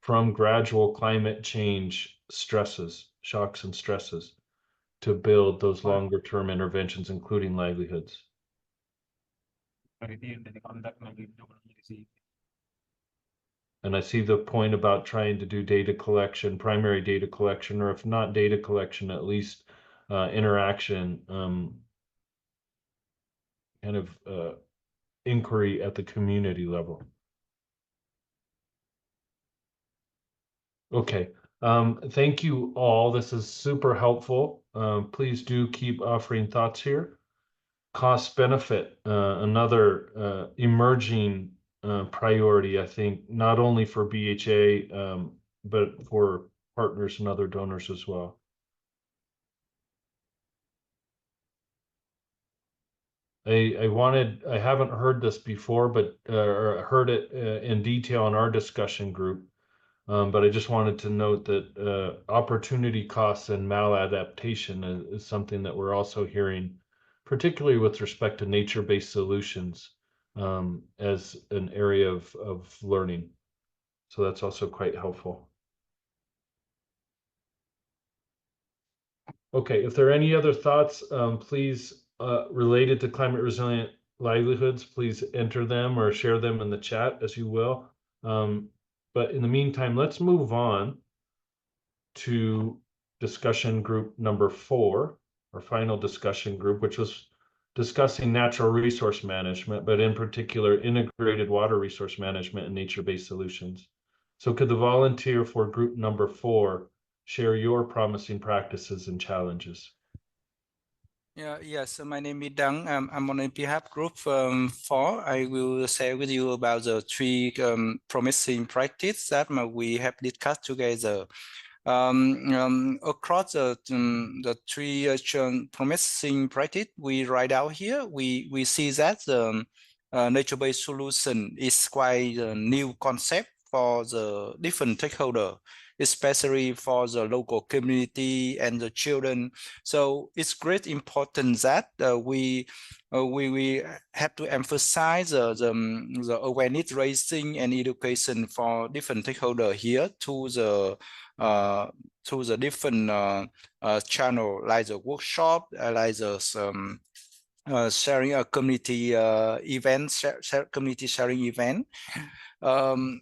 from gradual climate change stresses, shocks and stresses, to build those longer term interventions, including livelihoods. And I see the point about trying to do data collection, primary data collection, or if not data collection, at least interaction, kind of inquiry at the community level. Okay, thank you all. This is super helpful. Please do keep offering thoughts here. cost benefit, another emerging priority, I think, not only for BHA, but for partners and other donors as well. I haven't heard this before, but or heard it in detail in our discussion group. But I just wanted to note that opportunity costs and maladaptation is something that we're also hearing, particularly with respect to nature-based solutions, as an area of learning. So that's also quite helpful. Okay, if there are any other thoughts, please, related to climate resilient livelihoods, please enter them or share them in the chat as you will. But in the meantime, let's move on to discussion group number 4, our final discussion group, which was discussing natural resource management, but in particular, integrated water resource management and nature-based solutions. So could the volunteer for group number 4 share your promising practices and challenges? Yes, my name is Dang. I'm on a behalf group 4. I will share with you about the 3 promising practices that we have discussed together. Across the 3 promising practice we write out here, we see that the nature-based solution is quite a new concept for the different stakeholders, especially for the local community and the children. So it's great important that we have to emphasize the awareness raising and education for different stakeholders here to the different channel, like the workshop, like the sharing a community event, community sharing event. So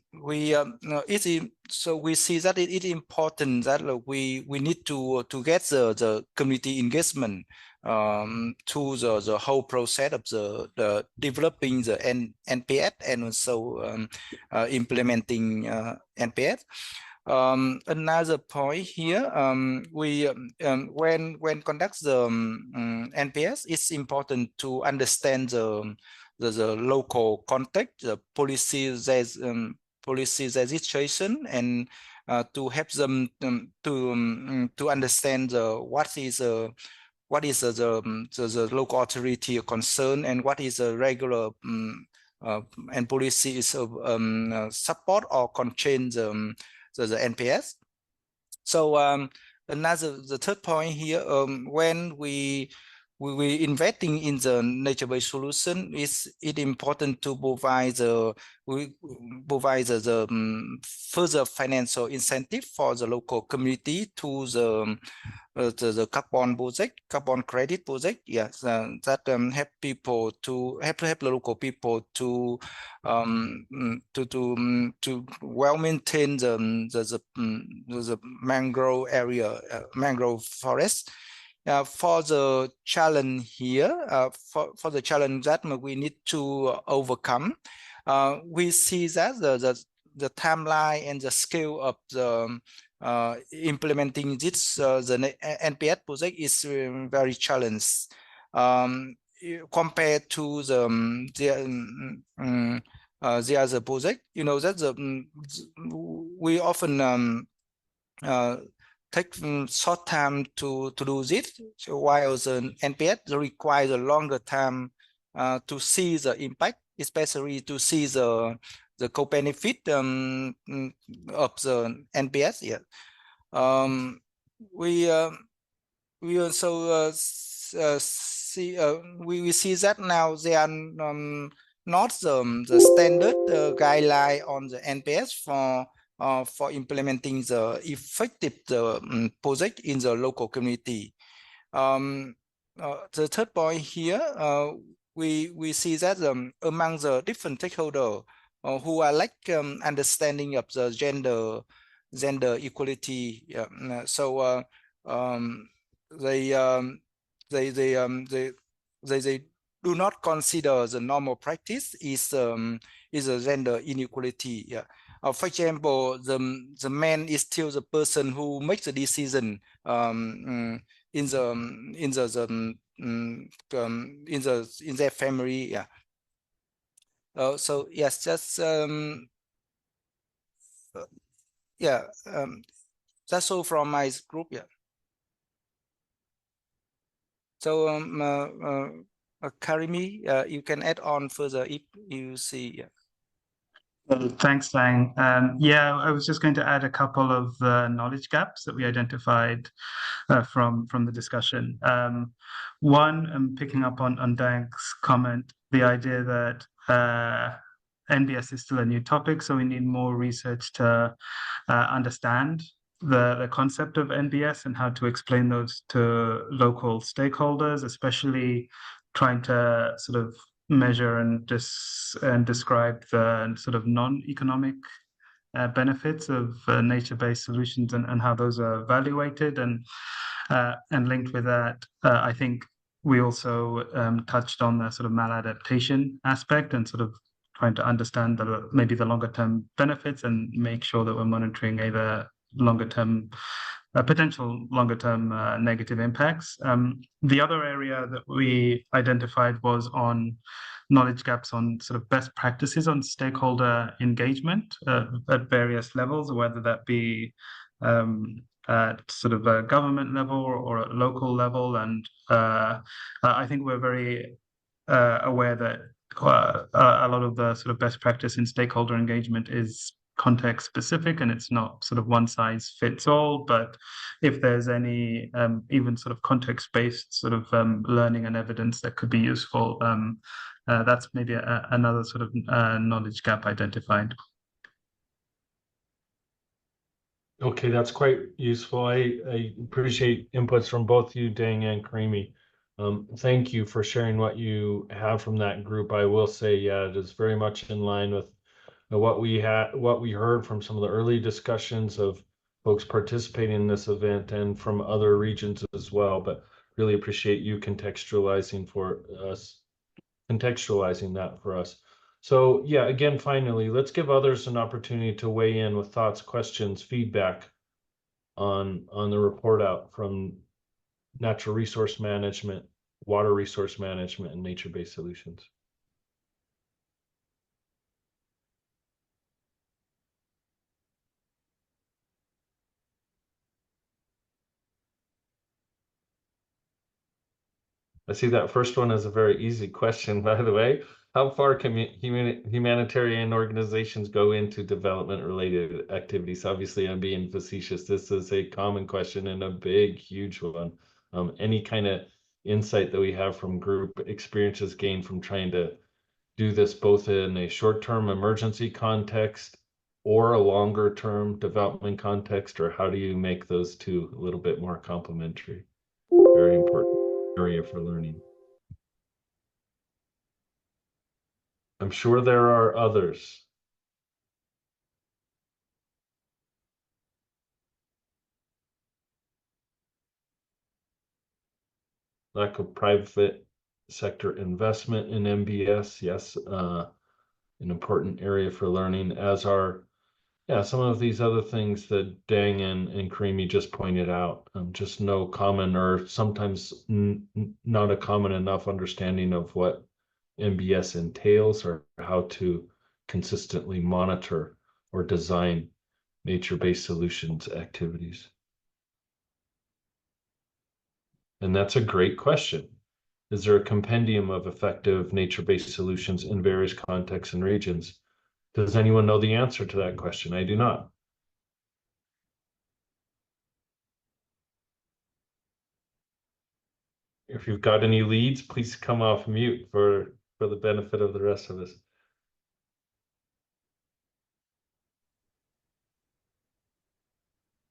we see that it is important that we need to get the community engagement to the whole process of the developing the NPS and also implementing NPS. Another point here, when conduct the NPS, it's important to understand the local context, the policies registration, and to help them to understand what is the local authority concern and what is the regular and policies of support or constrain the NPS. So the third point here, when we investing in the nature-based solution, it important to provide the further financial incentive for the local community to the carbon project, carbon credit project. Yes, that help people to help the local people to well maintain the mangrove area, mangrove forest. For the challenge here, for the challenge that we need to overcome, we see that the timeline and the scale of the implementing this the NPS project is very challenged compared to the other project. You know that we often take short time to do this, so while the NPS requires a longer time to see the impact, especially to see the co-benefit of the NPS. Yeah. We also see we see that now they are not the standard guideline on the NPS for implementing the effective project in the local community. The third point here, we see that among the different stakeholders who are like understanding of the gender equality. So they do not consider the normal practice is a gender inequality. Yeah. For example, the man is still the person who makes the decision in the in their family. Yeah. So yes, just yeah. That's all from my group. Yeah. So Karimi, you can add on further if you see. Yeah. Thanks, Lang. Yeah, I was just going to add a couple of knowledge gaps that we identified from the discussion. One, picking up on Dang's comment, the idea that NBS is still a new topic, so we need more research to understand the concept of NBS and how to explain those to local stakeholders, especially trying to sort of measure and describe the sort of non-economic benefits of nature-based solutions and how those are evaluated. And linked with that, I think we also touched on the sort of maladaptation aspect and sort of trying to understand maybe the longer-term benefits and make sure that we're monitoring either longer-term potential longer-term negative impacts. The other area that we identified was on knowledge gaps on sort of best practices on stakeholder engagement at various levels, whether that be at sort of a government level or at local level. And I think we're very aware that a lot of the sort of best practice in stakeholder engagement is context specific and it's not sort of one size fits all, but if there's any even sort of context based sort of learning and evidence that could be useful, that's maybe another sort of knowledge gap identified. Okay, that's quite useful. I appreciate inputs from both you, Dang and Karimi. Thank you for sharing what you have from that group. I will say, yeah, it is very much in line with what we heard from some of the early discussions of folks participating in this event and from other regions as well. But really appreciate you contextualizing that for us. So yeah, again, finally, let's give others an opportunity to weigh in with thoughts, questions, feedback on the report out from natural resource management, water resource management, and nature-based solutions. I see that first one is a very easy question, by the way. How far can humanitarian organizations go into development-related activities? Obviously, I'm being facetious. This is a common question and a big, huge one. Any kind of insight that we have from group experiences gained from trying to do this both in a short-term emergency context or a longer-term development context, or how do you make those two a little bit more complementary? Very important area for learning. I'm sure there are others. Lack of private sector investment in NBS, yes, an important area for learning, as are some of these other things that Dang and Karimi just pointed out. Just no common, or sometimes not a common enough understanding of what NBS entails or how to consistently monitor or design nature-based solutions activities. And that's a great question. Is there a compendium of effective nature-based solutions in various contexts and regions? Does anyone know the answer to that question? I do not. If you've got any leads, please come off mute for the benefit of the rest of us.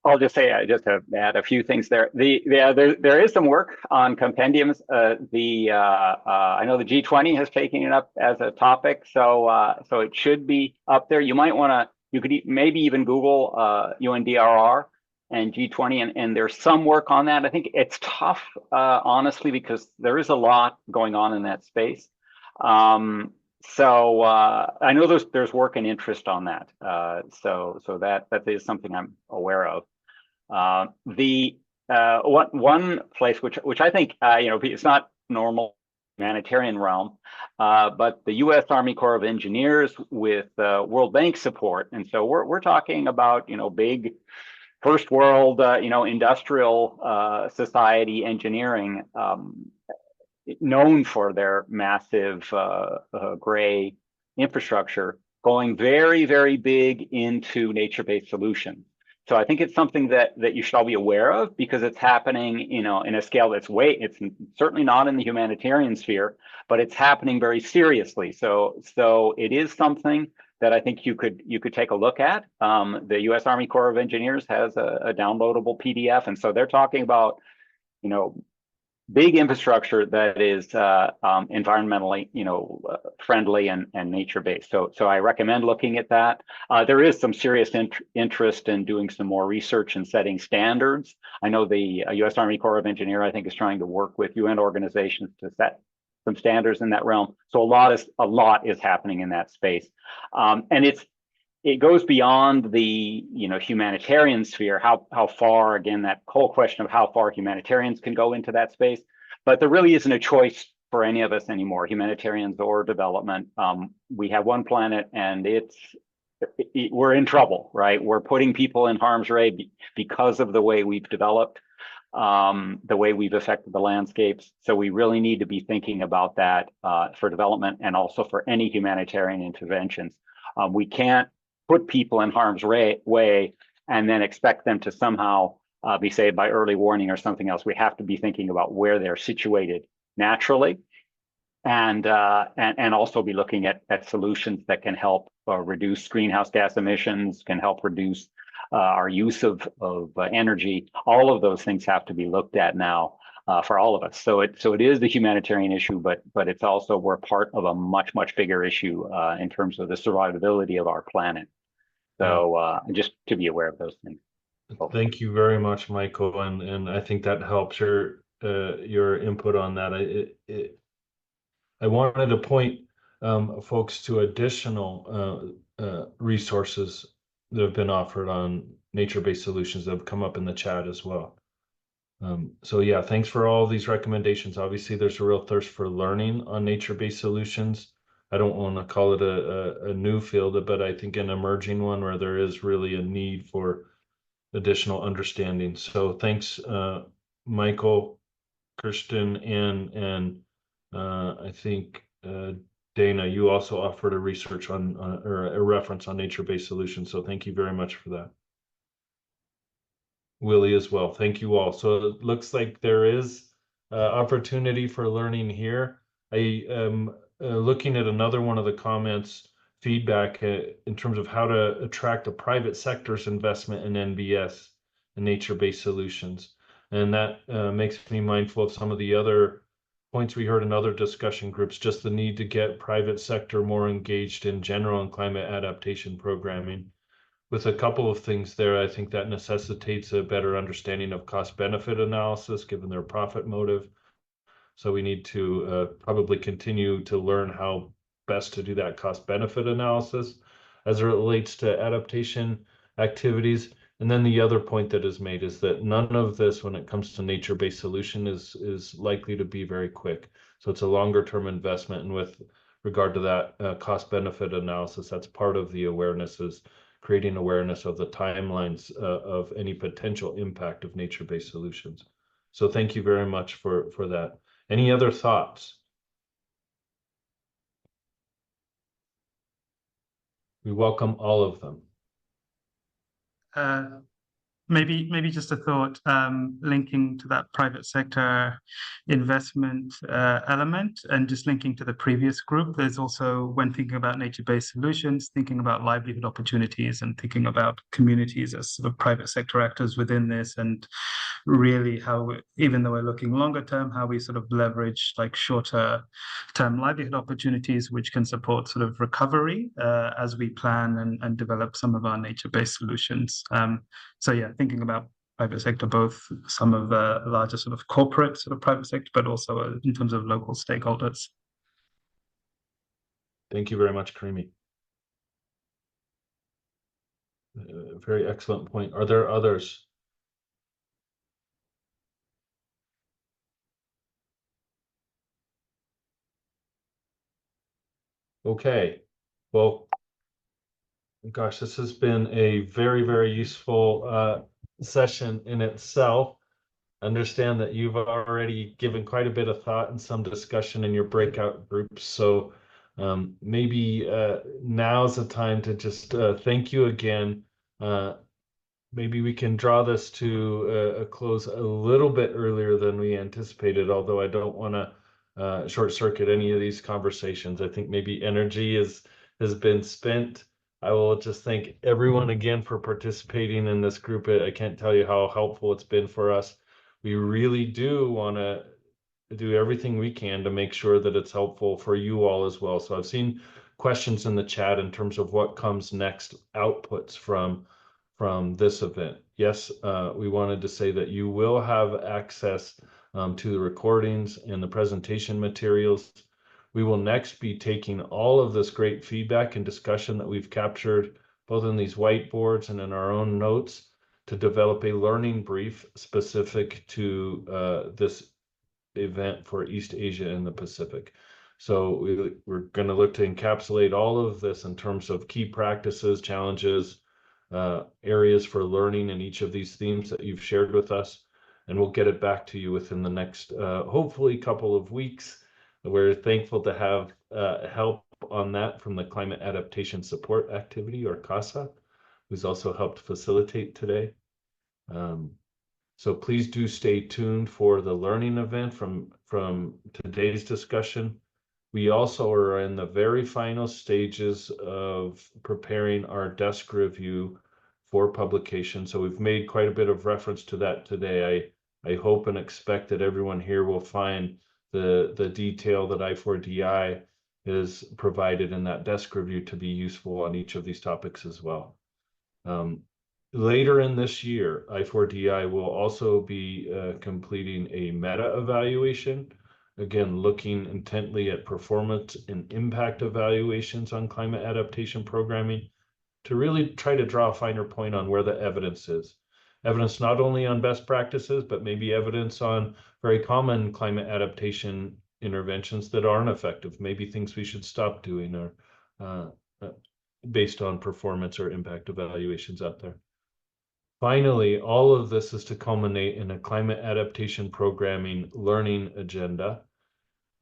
I'll just say, I just have add a few things there. There is some work on compendiums. I know the G20 has taken it up as a topic, so it should be up there. You might want to, you could maybe even Google UNDRR and G20, and there's some work on that. I think it's tough, honestly, because there is a lot going on in that space. So I know there's work and interest on that. So that is something I'm aware of. One place which I think it's not normal humanitarian realm, but the U.S. Army Corps of Engineers with World Bank support, and so we're talking about big first world industrial society engineering, known for their massive gray infrastructure, going very, very big into nature-based solutions. So I think it's something that you should all be aware of, because it's happening, in a scale it's certainly not in the humanitarian sphere, but it's happening very seriously. So it is something that I think you could take a look at. The U.S. Army Corps of Engineers has a downloadable PDF, and so they're talking about, big infrastructure that is environmentally, friendly and nature-based. So I recommend looking at that. There is some serious interest in doing some more research and setting standards. I know the U.S. Army Corps of Engineers, I think, is trying to work with UN organizations to set some standards in that realm. So a lot is happening in that space, and it goes beyond the humanitarian sphere, how far, again, that whole question of how far humanitarians can go into that space. But there really isn't a choice for any of us anymore, humanitarians or development. We have one planet, and we're in trouble, right? We're putting people in harm's way because of the way we've developed, the way we've affected the landscapes. So we really need to be thinking about that for development and also for any humanitarian interventions. We can't put people in harm's way and then expect them to somehow be saved by early warning or something else. We have to be thinking about where they're situated naturally, and also be looking at solutions that can help reduce greenhouse gas emissions, can help reduce our use of energy. All of those things have to be looked at now for all of us. So it is the humanitarian issue, but it's also, we're part of a much bigger issue in terms of the survivability of our planet. So just to be aware of those things. Thank you very much, Michael, and I think that helps your input on that. I wanted to point folks to additional resources that have been offered on nature-based solutions that have come up in the chat as well. So yeah, thanks for all these recommendations. Obviously, there's a real thirst for learning on nature-based solutions. I don't want to call it a new field, but I think an emerging one where there is really a need for additional understanding. So thanks, Michael, Kirsten, and I think Dana, you also offered a research on or a reference on nature-based solutions. So thank you very much for that. Willie as well. Thank you all. So it looks like there is opportunity for learning here. I am looking at another one of the comments, feedback in terms of how to attract the private sector's investment in NBS and nature-based solutions. And that makes me mindful of some of the other points we heard in other discussion groups, just the need to get private sector more engaged in general and climate adaptation programming. With a couple of things there, I think that necessitates a better understanding of cost-benefit analysis, given their profit motive. So we need to probably continue to learn how best to do that cost-benefit analysis as it relates to adaptation activities. And then the other point that is made is that none of this, when it comes to nature-based solution, is likely to be very quick. So it's a longer-term investment, and with regard to that cost-benefit analysis, that's part of the awareness, is creating awareness of the timelines of any potential impact of nature-based solutions. So thank you very much for that. Any other thoughts? We welcome all of them. Maybe just a thought linking to that private sector investment element, and just linking to the previous group. There's also, when thinking about nature-based solutions, thinking about livelihood opportunities and thinking about communities as sort of private sector actors within this, and really how, even though we're looking longer term, how we sort of leverage like shorter term livelihood opportunities, which can support sort of recovery as we plan and develop some of our nature-based solutions. So yeah, thinking about private sector, both some of the larger sort of corporate sort of private sector, but also in terms of local stakeholders. Thank you very much, Karimi. Very excellent point. Are there others? Okay, well, gosh, this has been a very, very useful session in itself. Understand that you've already given quite a bit of thought and some discussion in your breakout groups. So maybe now's the time to just thank you again. Maybe we can draw this to a close a little bit earlier than we anticipated, although I don't want to short circuit any of these conversations. I think maybe energy has been spent. I will just thank everyone again for participating in this group. I can't tell you how helpful it's been for us. We really do want to do everything we can to make sure that it's helpful for you all as well. So I've seen questions in the chat in terms of what comes next, outputs from this event. Yes, we wanted to say that you will have access to the recordings and the presentation materials. We will next be taking all of this great feedback and discussion that we've captured both in these whiteboards and in our own notes to develop a learning brief specific to this event for East Asia and the Pacific. So we're going to look to encapsulate all of this in terms of key practices, challenges, areas for learning in each of these themes that you've shared with us. And we'll get it back to you within the next, hopefully, couple of weeks. We're thankful to have help on that from the Climate Adaptation Support Activity, or CASA, who's also helped facilitate today. So please do stay tuned for the learning event from today's discussion. We also are in the very final stages of preparing our desk review for publication. So we've made quite a bit of reference to that today. I hope and expect that everyone here will find the detail that I4DI is provided in that desk review to be useful on each of these topics as well. Later in this year, I4DI will also be completing a meta evaluation. Again, looking intently at performance and impact evaluations on climate adaptation programming to really try to draw a finer point on where the evidence is. Evidence not only on best practices, but maybe evidence on very common climate adaptation interventions that aren't effective, maybe things we should stop doing or based on performance or impact evaluations out there. Finally, all of this is to culminate in a climate adaptation programming learning agenda.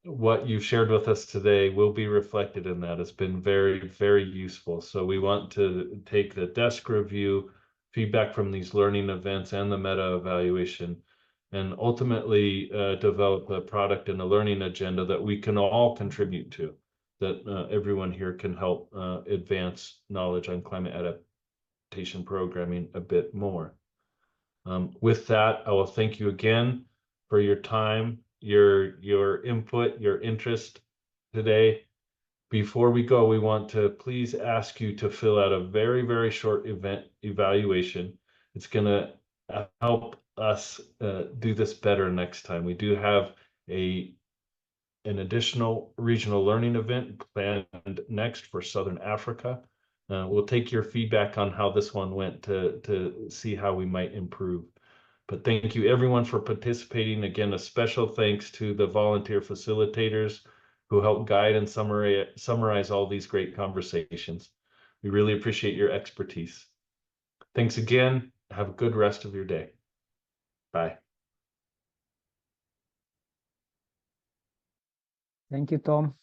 What you've shared with us today will be reflected in that. It's been very, very useful. So we want to take the desk review, feedback from these learning events and the meta evaluation, and ultimately develop a product and a learning agenda that we can all contribute to, that everyone here can help advance knowledge on climate adaptation programming a bit more. With that, I will thank you again for your time, your input, your interest today. Before we go, we want to please ask you to fill out a very, very short event evaluation. It's going to help us do this better next time. We do have an additional regional learning event planned next for Southern Africa. We'll take your feedback on how this one went to see how we might improve. But thank you everyone for participating. Again, a special thanks to the volunteer facilitators who helped guide and summarize all these great conversations. We really appreciate your expertise. Thanks again. Have a good rest of your day. Bye. Thank you, Tom.